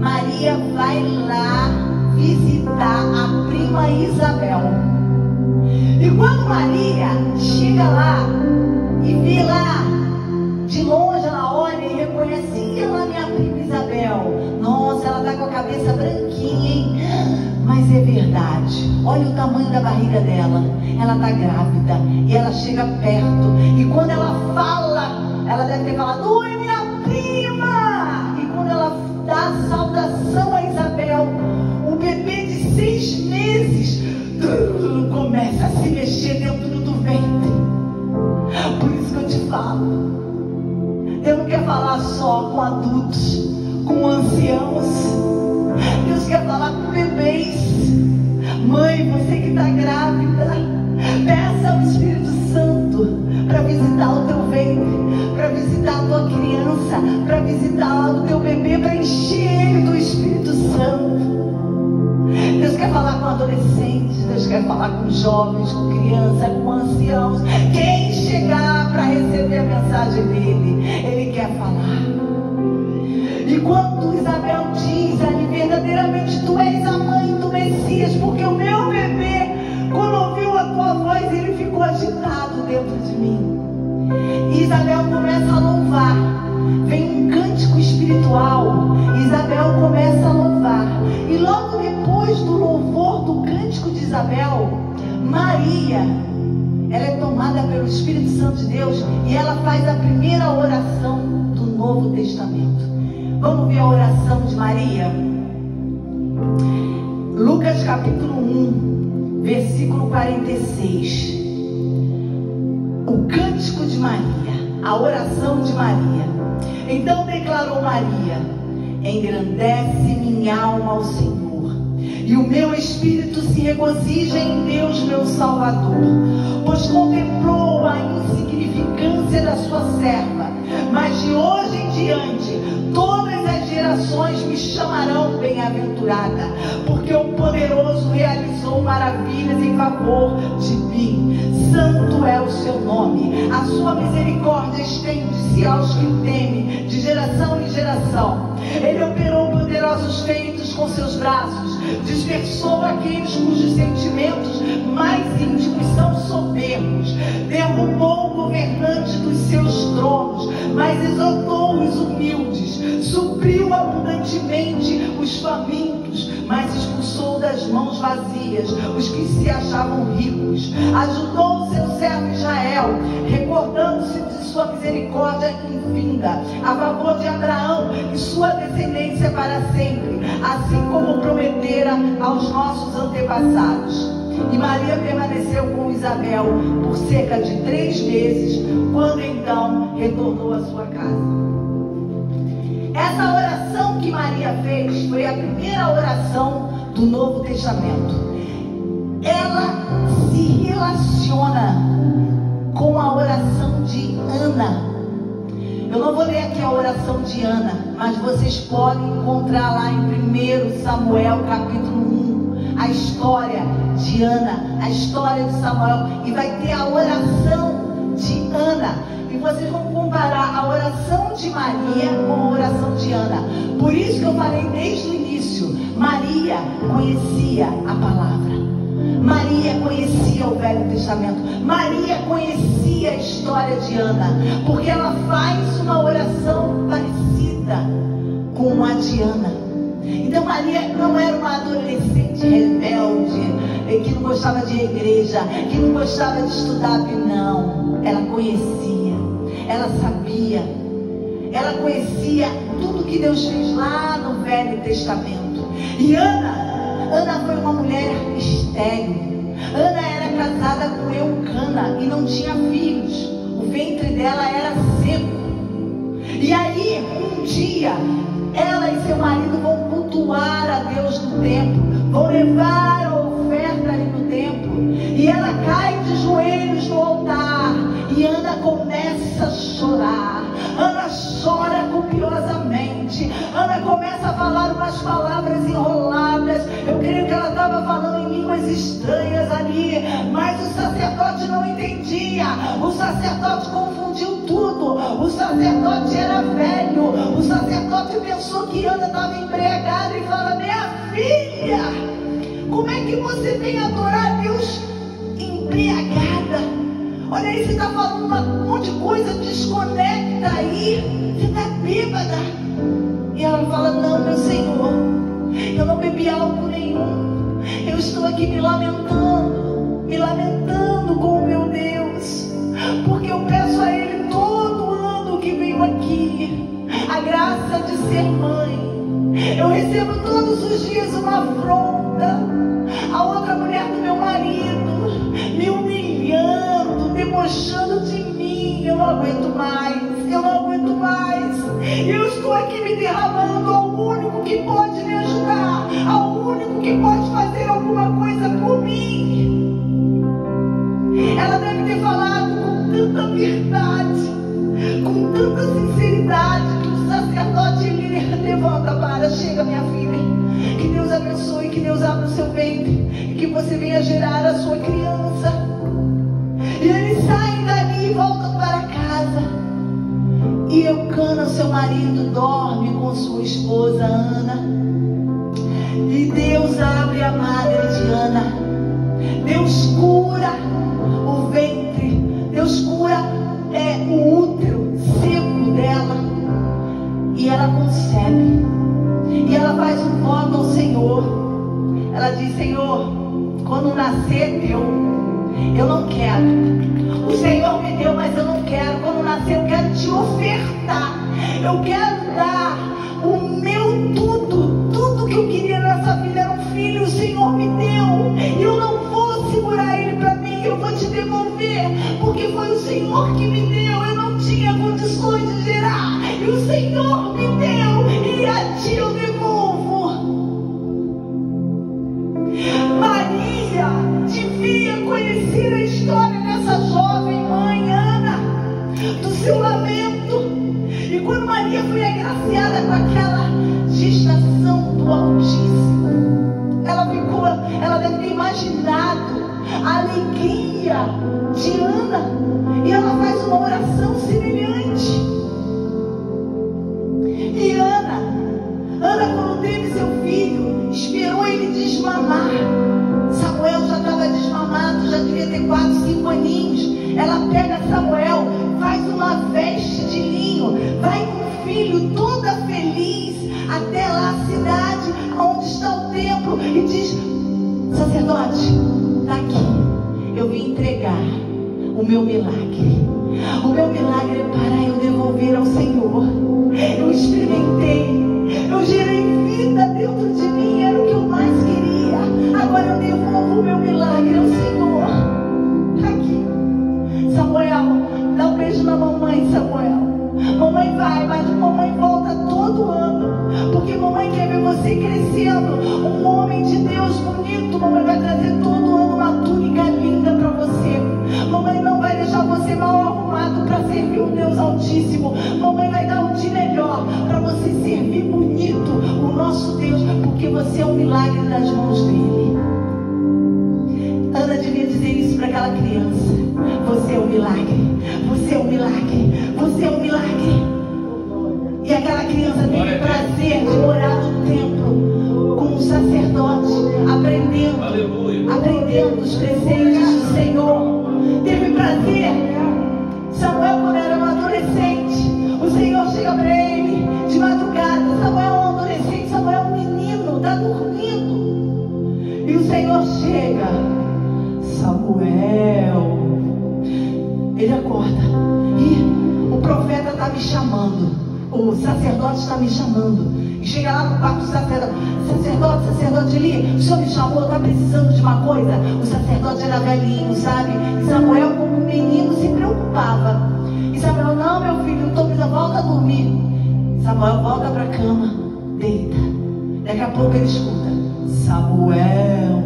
Maria vai lá visitar a prima Isabel. E quando Maria chega lá e vê lá de longe, ela olha e reconhece, ela, minha prima Isabel, nossa, ela está com a cabeça branquinha, hein? Mas é verdade, olha o tamanho da barriga dela, ela está grávida, e ela chega perto, e quando ela fala, ela deve ter falado, oi minha prima, e quando ela dá a saudação a Isabel, o bebê de 6 meses começa a se mexer dentro do ventre. Por isso que eu te falo, Deus não quer falar só com adultos, com anciãos, Deus quer falar com bebês. Mãe, você que está grávida, peça ao Espírito Santo para visitar o teu ventre, para visitar a tua criança, para visitar o teu bebê, para encher ele do Espírito Santo. Deus quer falar com adolescentes, Deus quer falar com jovens, com crianças, com anciãos. Quem chegar para receber a mensagem dele, ele quer falar. E quando Isabel diz ali, verdadeiramente tu és a mãe do Messias, porque o meu bebê, quando ouviu a tua voz, ele ficou agitado dentro de mim. E Isabel começa a louvar, vem um cântico espiritual, Isabel começa a louvar, e logo depois do louvor do cântico de Isabel, Maria, ela é tomada pelo Espírito Santo de Deus, e ela faz a primeira oração do Novo Testamento. Vamos ver a oração de Maria? Lucas capítulo 1, versículo 46. O cântico de Maria, a oração de Maria. Então declarou Maria: engrandece minha alma ao Senhor, e o meu espírito se regozija em Deus meu Salvador, pois contemplou a insignificância da sua serva. mas de hoje em diante todas as gerações me chamarão bem-aventurada, porque o poderoso realizou maravilhas em favor de mim. Santo é o seu nome, a sua misericórdia estende-se aos que temem, de geração em geração. Ele operou poderosos feitos com seus braços, dispersou aqueles cujos sentimentos mais íntimos são soberbos, derrubou o governante dos seus tronos, mas exaltou os humildes, supriu abundantemente os famintos, mas expulsou das mãos vazias os que se achavam ricos. Ajudou o seu servo Israel, recordando-se de sua misericórdia infinda, a favor de Abraão e sua descendência para sempre, assim como prometera aos nossos antepassados. E Maria permaneceu com Isabel por cerca de 3 meses, quando então retornou à sua casa. Essa oração que Maria fez foi a primeira oração do Novo Testamento. Ela se relaciona com a oração de Ana. Eu não vou ler aqui a oração de Ana, mas vocês podem encontrar lá em 1 Samuel capítulo 1, a história de Ana, a história de Samuel, e vai ter a oração de Ana. E vocês vão comparar a oração de Maria com a oração de Ana. Por isso que eu falei desde o início, Maria conhecia a palavra, Maria conhecia o Velho Testamento, Maria conhecia a história de Ana, porque ela faz uma oração parecida com a de Ana. Então Maria não era uma adolescente rebelde, que não gostava de igreja, que não gostava de estudar, não. Ela conhecia, ela sabia, ela conhecia tudo que Deus fez lá no Velho Testamento. E Ana foi uma mulher estéril. Ana era casada com Eucana e não tinha filhos. O ventre dela era seco. E aí, um dia, ela e seu marido vão cultuar a Deus no templo, vão levar a oferta ali no templo. E ela cai de joelhos no altar. E Ana começa a chorar. Ana chora copiosamente. Ana começa a falar umas palavras enroladas. Eu creio que ela estava falando em línguas estranhas ali, mas o sacerdote não entendia. O sacerdote confundiu tudo. O sacerdote era velho. O sacerdote pensou que Ana estava embriagada e fala: minha filha, como é que você vem adorar a Deus embriagada? Olha aí, você está falando um monte de coisa, desconecta aí, você está bêbada. E ela fala: não, meu Senhor, eu não bebi álcool nenhum, eu estou aqui me lamentando com o meu Deus, porque eu peço a Ele todo ano que venho aqui a graça de ser mãe. Eu recebo todos os dias uma afronta, a outra mulher do meu marido me humilhando, debochando de mim. Eu não aguento mais, eu não aguento mais. Eu estou aqui me derramando ao único que pode me ajudar, ao único que pode fazer alguma coisa por mim. Ela deve ter falado com tanta verdade, com tanta sinceridade, que o sacerdote ele levanta: para, chega, minha filha, que Deus abençoe, que Deus abra o seu ventre e que você venha gerar a sua criança. E eles saem dali e voltam para casa. E Eucana, seu marido, dorme com sua esposa Ana. E Deus abre a madre de Ana. Deus cura o ventre. Deus cura o útero seco dela. E ela concebe. E ela faz um voto ao Senhor. Ela diz: Senhor, quando nascer teu, eu não quero. O Senhor me deu, mas eu não quero. Quando nascer, eu quero te ofertar. Eu quero dar o meu tudo. Tudo que eu queria nessa vida era um filho. O Senhor me deu. E eu não vou segurar ele para mim. Eu vou te devolver. Porque foi o Senhor que me deu. Eu não tinha condições de gerar. E o Senhor me deu. E a ti eu devolvo. Maria devia conhecer a história dessa jovem mãe Ana, do seu lamento. imaginado a alegria de Ana, e ela faz uma oração semelhante. E Ana, quando teve seu filho, esperou ele desmamar. Samuel já estava desmamado, já devia ter 4, 5 aninhos. Ela pega Samuel, faz uma veste de linho, vai com o filho toda feliz até lá a cidade onde está o templo e diz: sacerdote, está aqui, eu vim entregar o meu milagre. O meu milagre é para eu devolver ao Senhor. Eu experimentei, eu gerei vida dentro de mim, era o que eu mais queria. Agora eu devolvo o meu milagre ao Senhor. Aqui, Samuel, dá um beijo na mamãe, Samuel. Mamãe vai, mas mamãe volta todo ano, porque mamãe quer ver você crescendo, um homem de Deus bonito. Mamãe vai trazer todo ano uma túnica linda para você. Mamãe não vai deixar você mal arrumado para servir o Deus Altíssimo. Mamãe vai dar um de melhor para você servir bonito o nosso Deus, porque você é um milagre nas mãos dele. Ana devia dizer isso para aquela criança: você é um milagre, você é um milagre, você é um milagre. E aquela criança teve prazer de morar no templo com o sacerdote, aprendendo os preceitos do Senhor. Teve prazer. Samuel, quando era um adolescente, o Senhor chega para ele de madrugada. Samuel é um adolescente, Samuel é um menino, está dormindo. E o Senhor chega: Samuel. Ele acorda: e o profeta está me chamando, o sacerdote está me chamando. E chega lá no quarto do sacerdote: sacerdote Eli, o senhor me chamou, está precisando de uma coisa? O sacerdote era velhinho, sabe? E Samuel, como menino, se preocupava. E Samuel: não, meu filho, não estou precisando, volta a dormir. Samuel volta para a cama, deita. Daqui a pouco ele escuta: Samuel.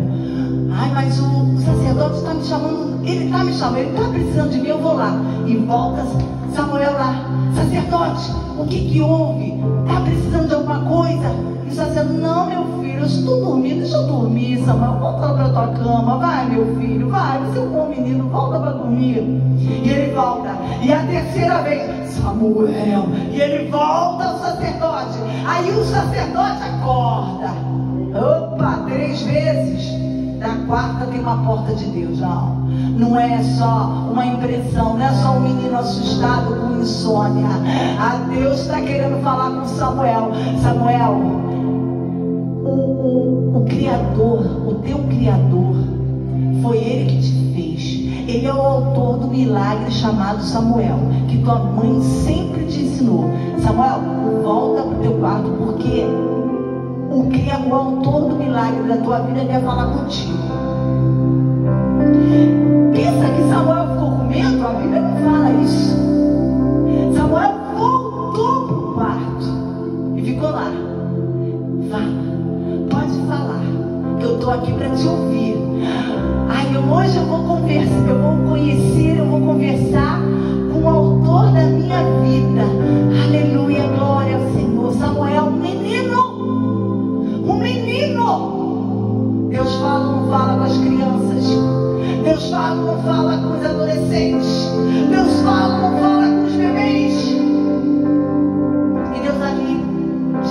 Ai, mas o sacerdote está me chamando. Ele está me chamando, ele está precisando de mim, eu vou lá. E volta Samuel lá: sacerdote, o que houve? Está precisando de alguma coisa? E o sacerdote: não, meu filho, eu estou dormindo, deixa eu dormir. Samuel, volta para a tua cama, vai, meu filho, vai, você é um bom menino, volta para dormir. E ele volta, e a terceira vez: Samuel. E ele volta ao sacerdote. Aí o sacerdote acorda. Opa, 3 vezes. Na quarta tem uma porta de Deus. Não é só uma impressão, não é só um menino assustado com insônia. Deus está querendo falar com Samuel. Samuel, o Criador, o teu Criador, foi Ele que te fez. Ele é o autor do milagre chamado Samuel, que tua mãe sempre te ensinou. Samuel, volta para o teu quarto, porque o autor do milagre da tua vida quer falar contigo. Pensa que Samuel ficou com medo? A Bíblia não fala isso. Samuel voltou para o quarto e ficou lá. Fala, pode falar, que eu estou aqui para te ouvir. Hoje eu vou conversar com o autor da minha vida. Aleluia, glória ao Senhor. Samuel, um menino. Deus fala, não fala com as crianças. Deus fala, não fala com os adolescentes. Deus fala, não fala com os bebês. E Deus ali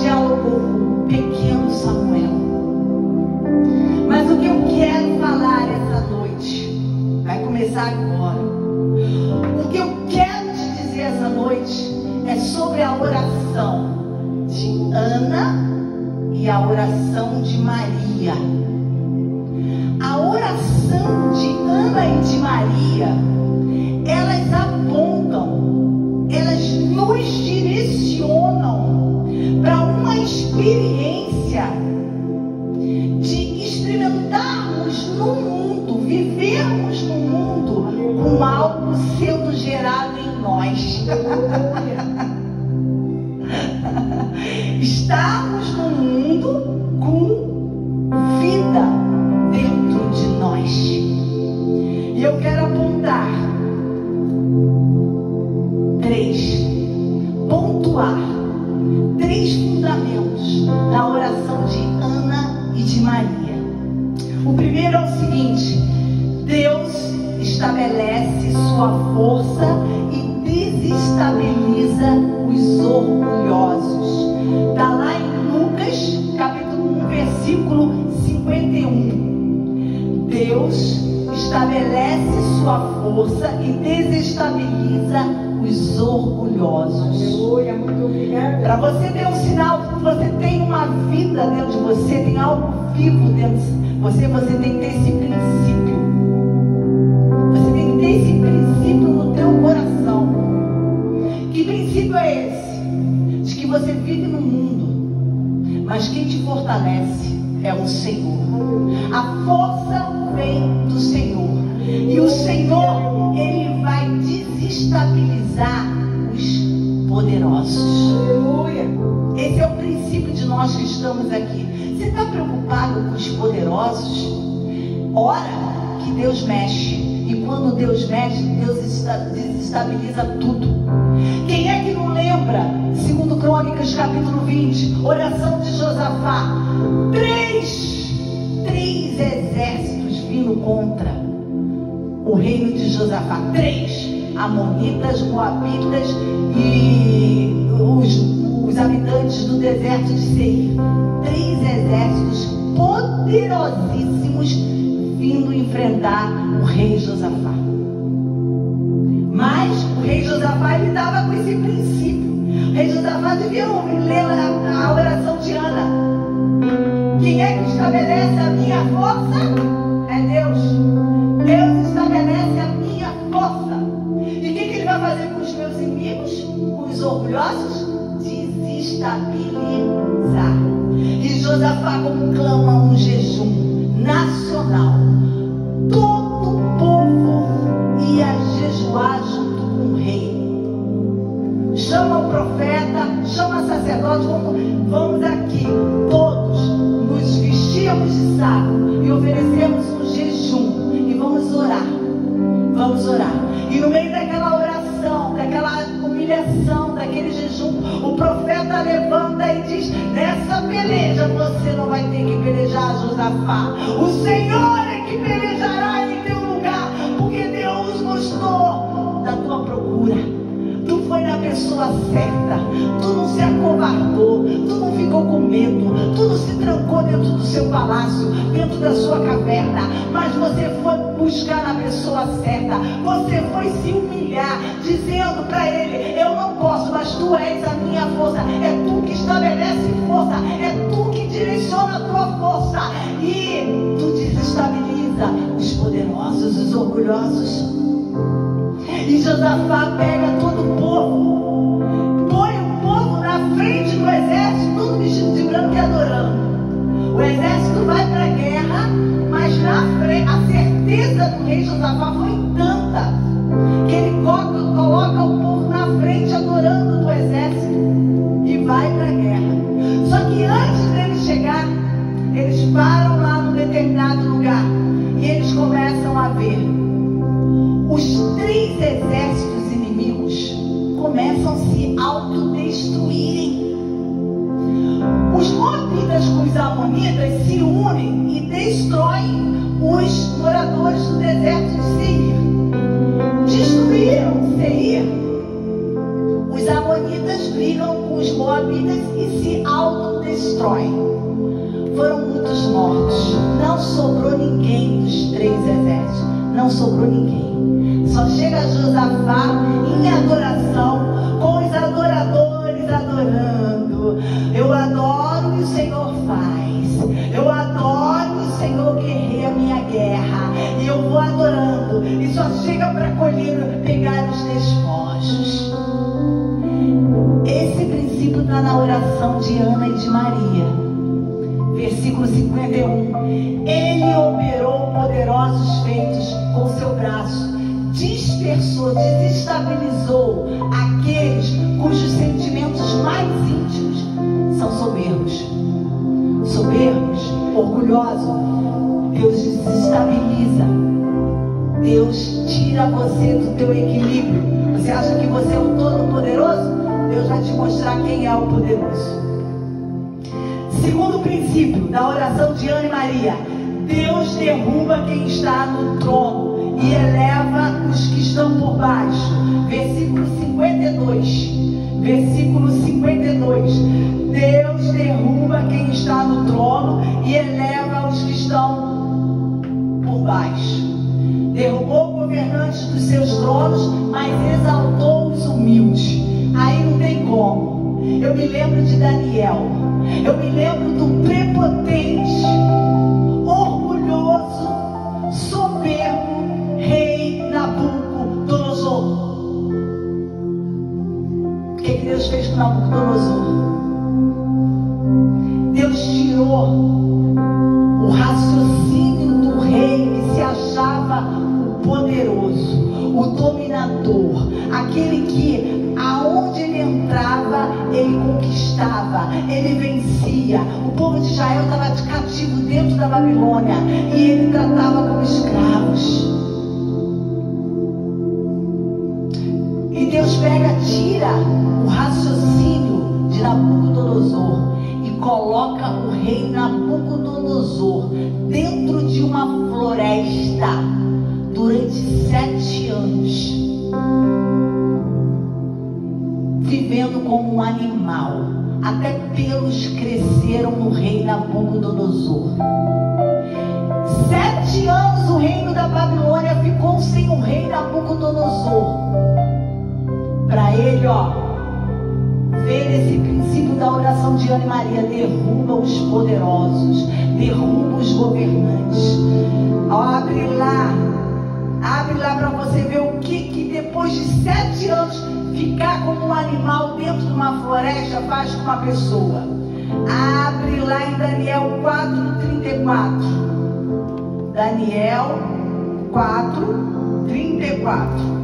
dialogou com o pequeno Samuel. Mas o que eu quero falar essa noite vai começar agora. O que eu quero te dizer essa noite é sobre a oração de Ana e a oração de Maria. A oração de Ana e de Maria, elas apontam, elas nos direcionam para uma experiência de experimentarmos no mundo, vivermos no mundo com algo sendo gerado em nós. Estarmos no mundo com vida dentro de nós. E eu quero apontar pontuar 3 fundamentos na oração de Ana e de Maria. O primeiro é o seguinte: sua força e desestabiliza os orgulhosos. Está lá em Lucas, capítulo 1, versículo 51. Deus estabelece sua força e desestabiliza os orgulhosos. Aleluia, muito obrigada. Para você ter um sinal que você tem uma vida dentro de você, tem algo vivo dentro de você, você tem que ter esse princípio. Você tem que ter esse princípio no teu coração. Que princípio é esse? De que você vive no mundo, mas quem te fortalece é o Senhor. A força vem do Senhor. E o Senhor, Ele vai desestabilizar os poderosos. Aleluia. Esse é o princípio de nós que estamos aqui. Você está preocupado com os poderosos? Ora que Deus mexe. E quando Deus mexe, Deus desestabiliza tudo. Quem é que não lembra? 2 Crônicas, capítulo 20, oração de Josafá. Três exércitos vindo contra o reino de Josafá. 3. Amonitas, Moabitas e os habitantes do deserto de Seir. 3 exércitos poderosíssimos vindo enfrentar o rei Josafá. Mas o rei Josafá, ele estava com esse princípio. O rei Josafá devia ler a oração de Ana. Quem é que estabelece a minha força? É Deus. Deus estabelece a minha força. E o que ele vai fazer com os meus inimigos? Com os orgulhosos? Desestabilizar. E Josafá, como clama um jejum nacional, todo o povo ia jejuar junto com o rei. Chama o profeta, chama o sacerdote, vamos aqui, todos nos vestíamos de saco e oferecemos um jejum e vamos orar. Vamos orar. E no meio daquela oração, daquela humilhação, daquele jejum, o profeta levanta e diz: nessa peleja você não vai ter que pelejar, Josafá. O Senhor é que pelejará em teu lugar, porque Deus gostou da tua procura. Tu foi na pessoa certa. Tu não se acovardou. Tu não ficou com medo. Tu não se trancou dentro do seu palácio, dentro da sua caverna. Mas você foi buscar na pessoa certa. Você foi se humilhar, dizendo para ele: eu não posso, mas tu és a minha força. É tu que estabelece força. É tu que direciona a tua força. E tu desestabiliza os poderosos, os orgulhosos. E Josafá pega todo o povo, põe o povo na frente do exército, todo vestido de branco e adorando. O exército vai para a guerra, mas na frente, a certeza do rei Josafá foi tanta que ele coloca o povo na frente adorando do exército e vai para a guerra. Só que antes deles chegar, eles param lá num determinado lugar e eles começam a ver os 3 exércitos inimigos começam a se autodestruírem. Os moabitas com os amonitas se unem e destroem os moradores do deserto de Seir. Destruíram Seir. Os amonitas brigam com os moabitas e se autodestroem. Foram muitos mortos. Não sobrou ninguém dos 3 exércitos. Não sobrou ninguém. Só chega Josafá em adoração, com os adoradores adorando. Eu adoro o que o Senhor faz. Eu adoro o Senhor guerreia a minha guerra. E eu vou adorando. E só chega para colher, pegar os despojos. Esse princípio está na oração de Ana e de Maria. Versículo 51. Ele operou poderosos feitos com seu braço. Dispersou, desestabilizou aqueles cujos sentimentos mais íntimos são soberbos. Soberbos, orgulhosos. Deus desestabiliza. Deus tira você do teu equilíbrio. Você acha que você é o todo-poderoso? Deus vai te mostrar quem é o poderoso. Segundo princípio da oração de Ana e Maria: Deus derruba quem está no trono e eleva os os que estão por baixo. Versículo 52. Versículo 52. Deus derruba quem está no trono e eleva os que estão por baixo. Derrubou governantes dos seus tronos, mas exaltou os humildes. Aí não tem como. Eu me lembro de Daniel. Eu me lembro do prepotente, orgulhoso, soberbo rei Nabucodonosor. O que Deus fez com Nabucodonosor? Deus tirou o raciocínio do rei que se achava o poderoso, o dominador, aquele que aonde ele entrava, ele conquistava, ele vencia. O povo de Israel estava de cativo dentro da Babilônia e ele tratava como escravos. E Deus tira o raciocínio de Nabucodonosor e coloca o rei Nabucodonosor dentro de uma floresta durante 7 anos, vivendo como um animal. Até pelos cresceram no rei Nabucodonosor. 7 anos o reino da Babilônia ficou sem o rei Nabucodonosor. Para ele, ver esse princípio da oração de Ana e Maria: derruba os poderosos, derruba os governantes. Abre lá para você ver o que depois de 7 anos ficar como um animal dentro de uma floresta faz com uma pessoa. Abre lá em Daniel 4:34. Daniel 4:34.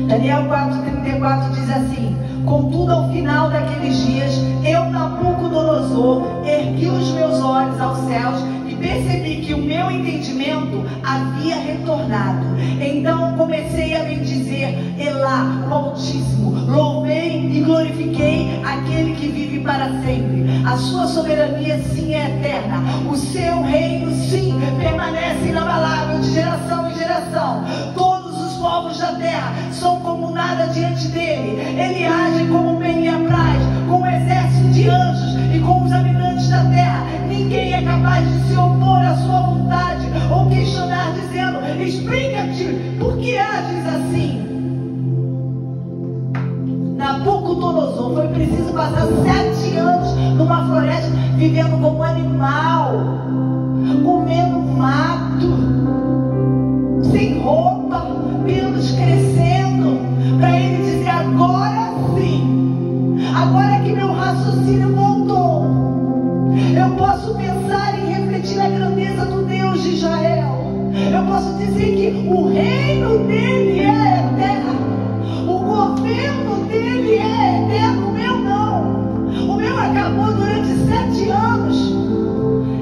Daniel 4:34 diz assim: contudo, ao final daqueles dias, eu, Nabucodonosor, ergui os meus olhos aos céus e percebi que o meu entendimento havia retornado. Então comecei a bendizer Elá, o Altíssimo. Louvei e glorifiquei aquele que vive para sempre. A sua soberania, sim, é eterna. O seu reino, sim, permanece inabalável de geração em geração. Todos os povos da terra são como nada diante dele. Ele age como bem lhe apraz, com um exército de anjos e com os habitantes da terra. Ninguém é capaz de se opor à sua vontade ou questionar, dizendo: explica-te, por que ages assim? Nabucodonosor foi preciso passar 7 anos numa floresta, vivendo como animal, comendo mato, sem roupa, pelos crescendo, para ele dizer: agora sim, agora que meu raciocínio voltou, eu posso pensar e refletir a grandeza do Deus de Israel. Eu posso dizer que o reino dele é eterno, o governo dele é eterno. O meu não, o meu acabou durante 7 anos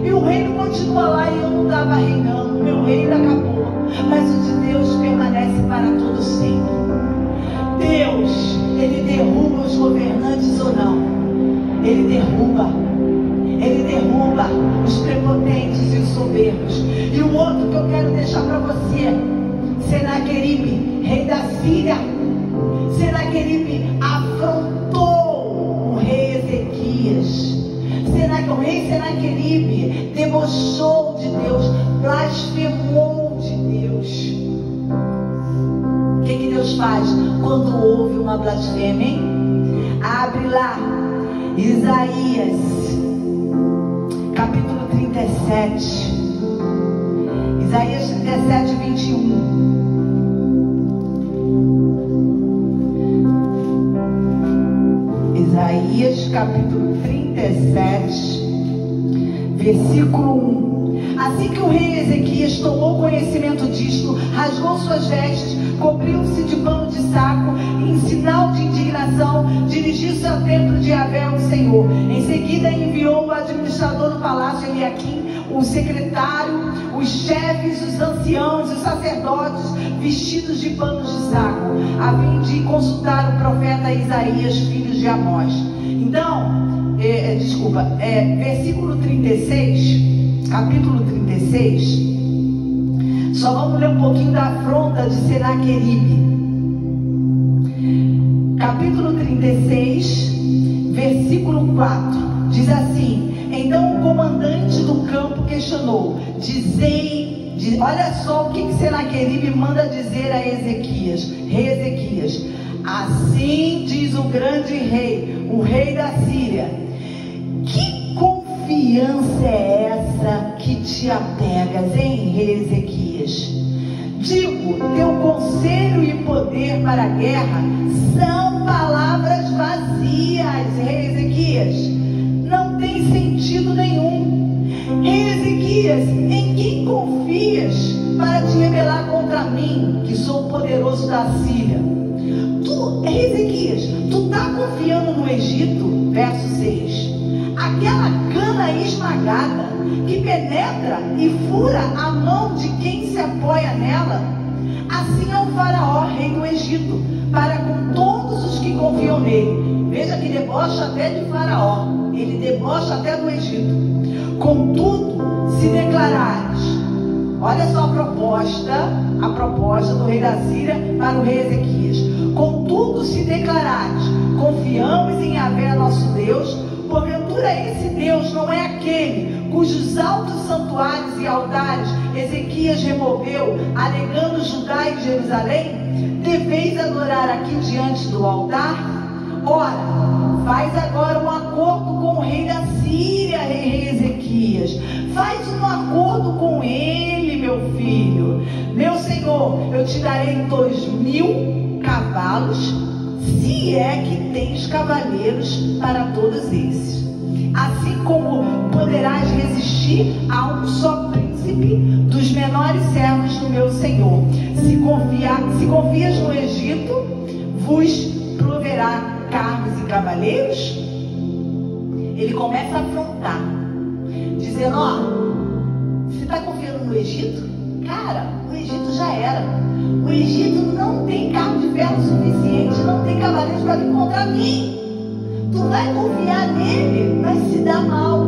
e o reino continua lá e eu não estava reinando. O meu reino acabou, mas o de Deus permanece para todo sempre. Deus, ele derruba os governantes ou não? Ele derruba os prepotentes e os soberbos. E o outro que eu quero deixar para você: Senaqueribe, rei da Síria. Senaqueribe afrontou o rei Ezequias. O rei Senaqueribe debochou de Deus, blasfemou de Deus. O que Deus faz quando houve uma blasfêmia, hein? Abre lá, Isaías, capítulo 37. Isaías 37, 21. Isaías, capítulo 37, versículo 1. Assim que o rei Ezequias tomou conhecimento disto, rasgou suas vestes, cobriu-se de pano de saco e, em sinal de indignação, dirigiu-se ao templo de Yahvé, o Senhor. Em seguida enviou o administrador do palácio, Eliaquim, o secretário, os chefes, os anciãos e os sacerdotes, vestidos de panos de saco, a fim de consultar o profeta Isaías, filho de Amós. Então, versículo 36, capítulo 36, Só vamos ler um pouquinho da afronta de Senaqueribe. Capítulo 36, versículo 4. Diz assim: então o comandante do campo questionou, olha só o que Senaqueribe manda dizer a Ezequias, rei Ezequias: assim diz o grande rei, o rei da Síria, que confiança é essa que te apegas, hein, rei Ezequias? Digo, teu conselho e poder para a guerra são palavras vazias, rei Ezequias, não tem sentido nenhum. Rei Ezequias, em quem confias para te rebelar contra mim, que sou o poderoso da Síria? Rei Ezequias, tu está confiando no Egito? Verso 6. Aquela cana esmagada que penetra e fura a mão de quem se apoia nela? Assim é o faraó, rei do Egito, para com todos os que confiam nele. Veja que debocha até de faraó, ele debocha até do Egito. Contudo, se declarares, olha só a proposta do rei da Síria para o rei Ezequias: contudo, se declarares, confiamos em Yahvé nosso Deus, porventura esse Deus não é aquele cujos altos santuários e altares Ezequias removeu, alegando Judá e Jerusalém? Deveis adorar aqui diante do altar? Ora, faz agora um acordo com o rei da Síria, rei Ezequias. Faz um acordo com ele, meu filho. Meu senhor, eu te darei 2.000 cavalos, se é que tens cavaleiros para todos esses. Assim como poderás resistir a um só príncipe dos menores servos do meu senhor. Se confias no Egito, vos proverá carros e cavaleiros. Ele começa a afrontar, dizendo: você está confiando no Egito? Cara, o Egito já era. O Egito não tem carro de ferro suficiente, não tem cavaleiros para vir contra mim. Tu vai confiar nele, vai se dar mal.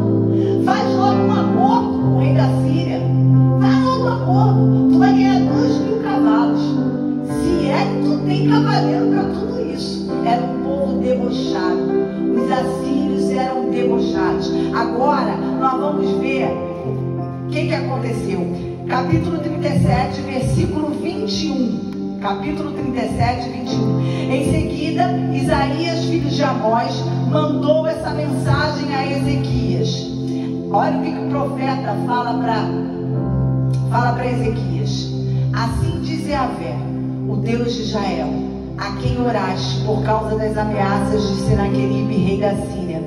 Faz logo um acordo com o rei da Síria. Faz logo um acordo. Tu vai ganhar 2.000 cavalos. Se é que tu tem cavaleiro para tudo isso. Era um povo debochado. Os assírios eram debochados. Agora nós vamos ver o que aconteceu. Capítulo 37, versículo 21. Capítulo 37, 21. Em seguida, Isaías, filho de Amós, mandou essa mensagem a Ezequias. Olha o que o profeta fala para Ezequias: assim diz Yahvé, o Deus de Israel, a quem oraste por causa das ameaças de Senaqueribe, rei da Síria.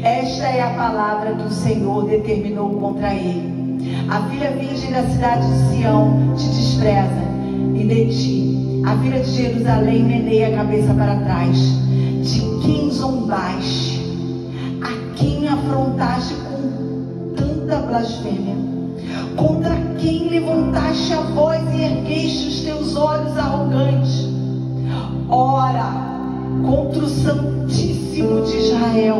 Esta é a palavra que o Senhor determinou contra ele. A filha virgem da cidade de Sião te despreza, e de ti a filha de Jerusalém meneia a cabeça para trás. De quem zombaste? A quem afrontaste com tanta blasfêmia? Contra quem levantaste a voz e ergueste os teus olhos arrogantes? Ora, contra o Santíssimo de Israel.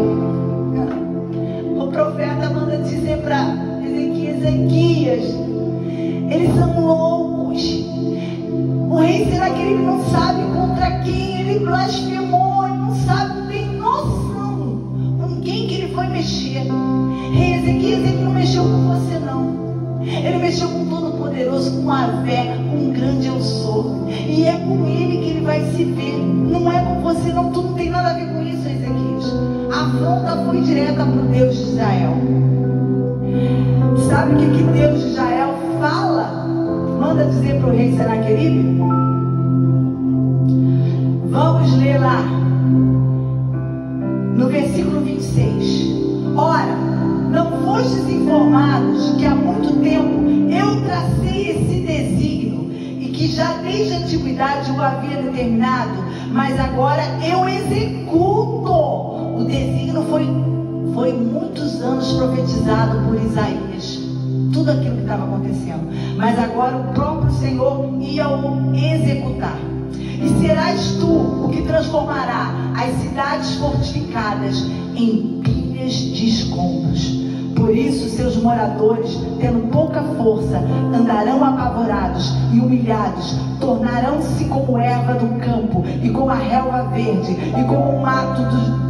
O profeta manda dizer para Ezequias, eles são loucos. O rei Senaqueribe não sabe contra quem ele blasfemou, ele não sabe, não tem noção com quem que ele foi mexer. Rei Ezequias, ele não mexeu com você não, ele mexeu com o Todo-Poderoso, com Yahvé, com o grande eu sou, e é com ele que ele vai se ver, não é com você não, tu não tem nada a ver com isso, Ezequias. A afronta foi direta para o Deus de Israel. Sabe o que Deus de Israel fala? Manda dizer para o rei Senaqueribe. Vamos ler lá no versículo 26. Ora, não fostes informados que há muito tempo eu tracei esse desígnio e que já desde a antiguidade o havia determinado, mas agora eu executo. O desígnio foi muitos anos profetizado por Isaías, tudo aquilo que estava acontecendo, mas agora o próprio Senhor ia o executar. E serás tu o que transformará as cidades fortificadas em pilhas de escombros. Por isso seus moradores, tendo pouca força, andarão apavorados e humilhados, tornarão-se como erva do campo, e como a relva verde, e como o mato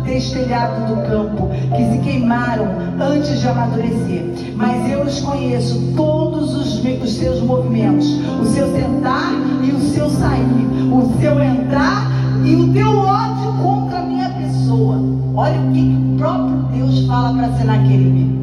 destelhado do campo, que se queimaram antes de amadurecer. Mas eu os conheço, todos os seus movimentos, o seu sentar e o seu sair, o seu entrar e o teu ódio contra a minha pessoa. Olha o que o próprio Deus fala para Senaqueribe.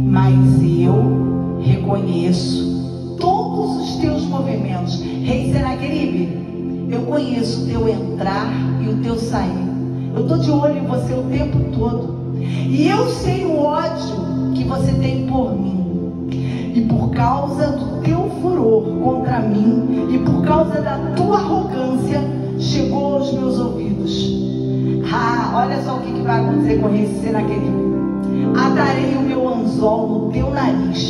Mas eu reconheço todos os teus movimentos. Rei Senaqueribe, eu conheço o teu entrar e o teu sair. Eu estou de olho em você o tempo todo. E eu sei o ódio que você tem por mim. E por causa do teu furor contra mim, e por causa da tua arrogância, chegou aos meus ouvidos. Olha só o que vai acontecer com esse Senaqueribe. Atarei o meu anzol no teu nariz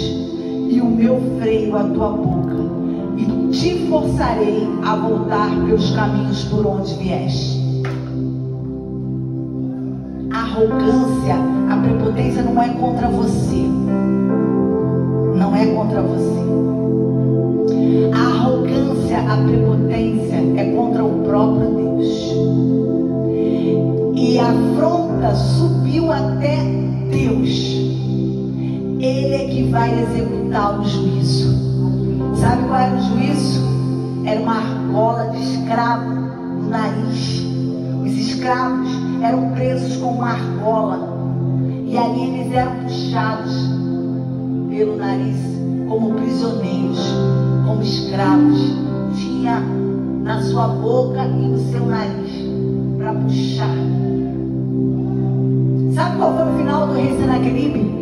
e o meu freio à tua boca, e te forçarei a voltar pelos caminhos por onde vieste. A arrogância, a prepotência não é contra você. Não é contra você. A arrogância, a prepotência é contra o próprio Deus. E a afronta subiu até Deus. Ele é que vai executar o juízo. Sabe qual era o juízo? Era uma argola de escravo no nariz. Os escravos eram presos com uma argola, e ali eles eram puxados pelo nariz como prisioneiros, como escravos. Tinha na sua boca e no seu nariz para puxar. Sabe qual foi o final do rei Senaqueribe?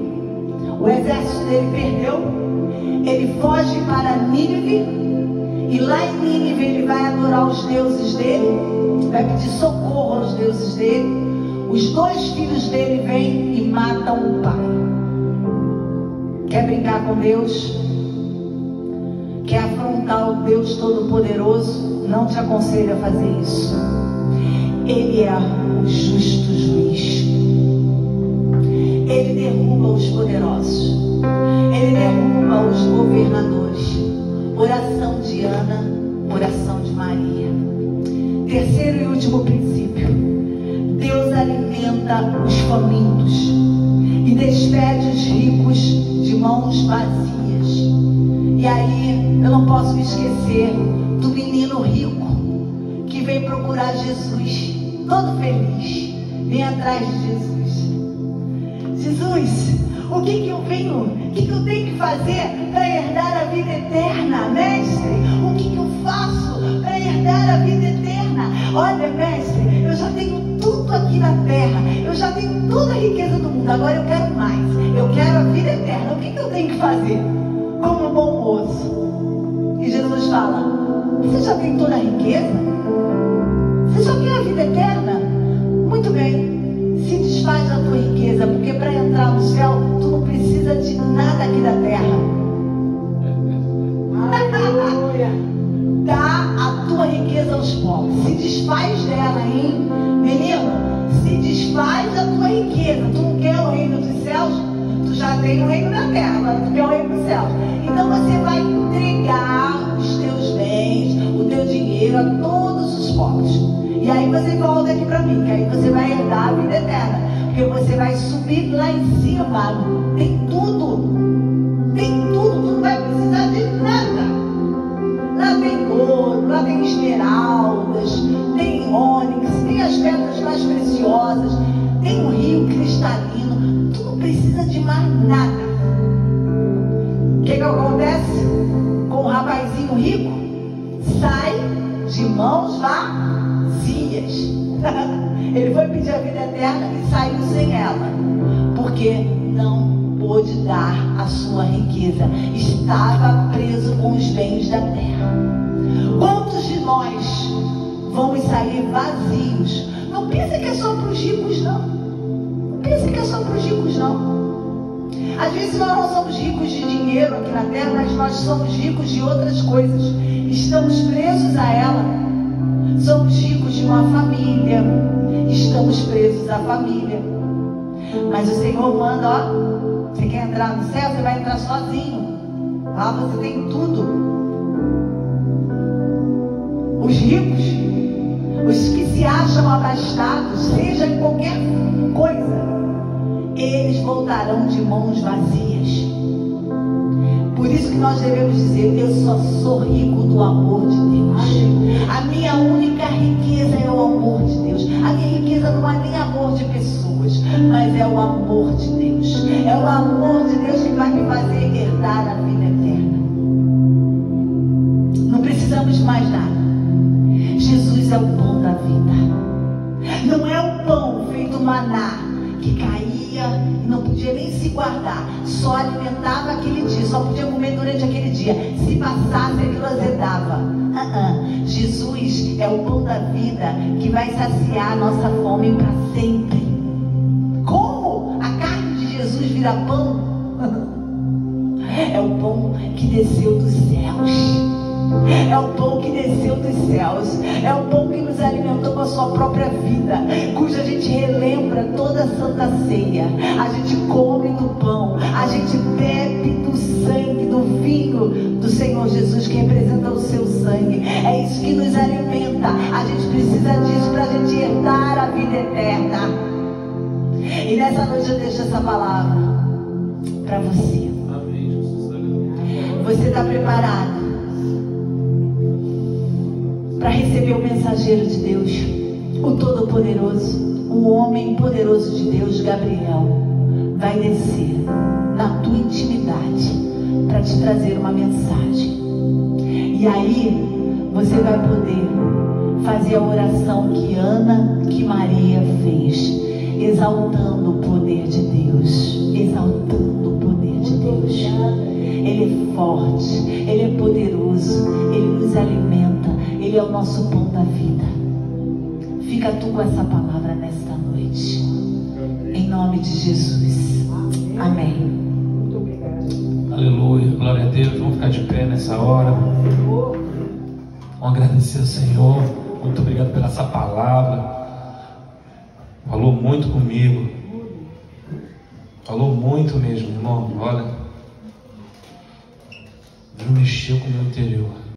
O exército dele perdeu. Ele foge para Nínive, e lá em Nínive ele vai adorar os deuses dele, vai pedir socorro aos deuses dele. Os dois filhos dele vêm e matam o pai. Quer brincar com Deus? Quer afrontar o Deus Todo-Poderoso? Não te aconselho a fazer isso. Ele é o justo juiz. Ele derruba os poderosos. Ele derruba os governadores. Oração de Ana, oração de Maria. Terceiro e último princípio. Deus alimenta os famintos e despede os ricos de mãos vazias. E aí eu não posso me esquecer do menino rico que vem procurar Jesus, todo feliz, vem atrás de Jesus. Jesus, o que eu tenho que fazer para herdar a vida eterna, mestre? O que eu faço para herdar a vida eterna? Olha, mestre, eu já tenho tudo aqui na terra, eu já tenho toda a riqueza do mundo, agora eu quero mais, eu quero a vida eterna. O que eu tenho que fazer como um bom moço? E Jesus fala: você já tem toda a riqueza? Você já quer a vida eterna? Muito bem, se desfaz da tua riqueza, porque para entrar no céu tu não precisa de nada aqui da terra. Dá a tua riqueza aos pobres, se desfaz dela, hein? Menino, se desfaz da tua riqueza. Tu não quer o reino dos céus? Tu já tem o reino da terra, agora tu quer o reino dos céus. Então você vai entregar os teus bens, o teu dinheiro a todos os pobres. E aí você volta aqui para mim, que aí você vai herdar a vida eterna. Porque você vai subir lá em cima. Tem tudo. Tem tudo. Tu não vai precisar de nada. Lá tem ouro, lá tem esmeraldas, tem ônix, tem as pedras mais preciosas, tem um rio cristalino. Tu não precisa de mais nada. O que acontece com o rapazinho rico? Sai de mãos vazias. Ele foi pedir a vida eterna e saiu sem ela, porque não pôde dar a sua riqueza, estava preso com os bens da terra. Quantos de nós vamos sair vazios? Não pense que é só para os ricos, não. Não pense que é só para os ricos, não. Às vezes nós não somos ricos de dinheiro aqui na terra, mas nós somos ricos de outras coisas. Estamos presos a ela. Somos ricos de uma família. Estamos presos à família. Mas o Senhor manda, Você quer entrar no céu? Você vai entrar sozinho. Lá você tem tudo. Os ricos, os que se acham abastados, seja em qualquer coisa, eles voltarão de mãos vazias. Por isso que nós devemos dizer: eu só sou rico do amor de Deus. A minha única riqueza é o amor de Deus. A minha riqueza não é nem amor de pessoas, mas é o amor de Deus. É o amor de Deus que vai me fazer herdar a vida eterna. Não precisamos mais nada. Jesus é o pão da vida. Não é o pão feito maná, que caía e não podia nem se guardar, só alimentava aquele dia, só podia comer durante aquele dia. Se passasse, aquilo azedava. Jesus é o pão da vida, que vai saciar a nossa fome para sempre. Como a carne de Jesus vira pão? É o pão que desceu dos céus. É o pão que desceu dos céus. É o pão que nos alimentou com a sua própria vida, cuja a gente relembra toda a Santa Ceia. A gente come do pão, a gente bebe do sangue, do vinho do Senhor Jesus, que representa o seu sangue. É isso que nos alimenta. A gente precisa disso para a gente herdar a vida eterna. E nessa noite eu deixo essa palavra para você. Você está preparado para receber o mensageiro de Deus, o Todo-Poderoso, o homem poderoso de Deus, Gabriel, vai descer na tua intimidade para te trazer uma mensagem. E aí você vai poder fazer a oração que Ana, que Maria fez, exaltando o poder de Deus, exaltando o poder de Deus. Ele é forte, Ele é poderoso, Ele nos alimenta, Ele é o nosso pão da vida. Fica tu com essa palavra nesta noite, em nome de Jesus. Amém. Muito obrigada. Aleluia, glória a Deus. Vamos ficar de pé nessa hora. Vamos agradecer ao Senhor. Muito obrigado pela essa palavra. Falou muito comigo. Falou muito mesmo, irmão. Olha, Deus mexeu com o meu interior.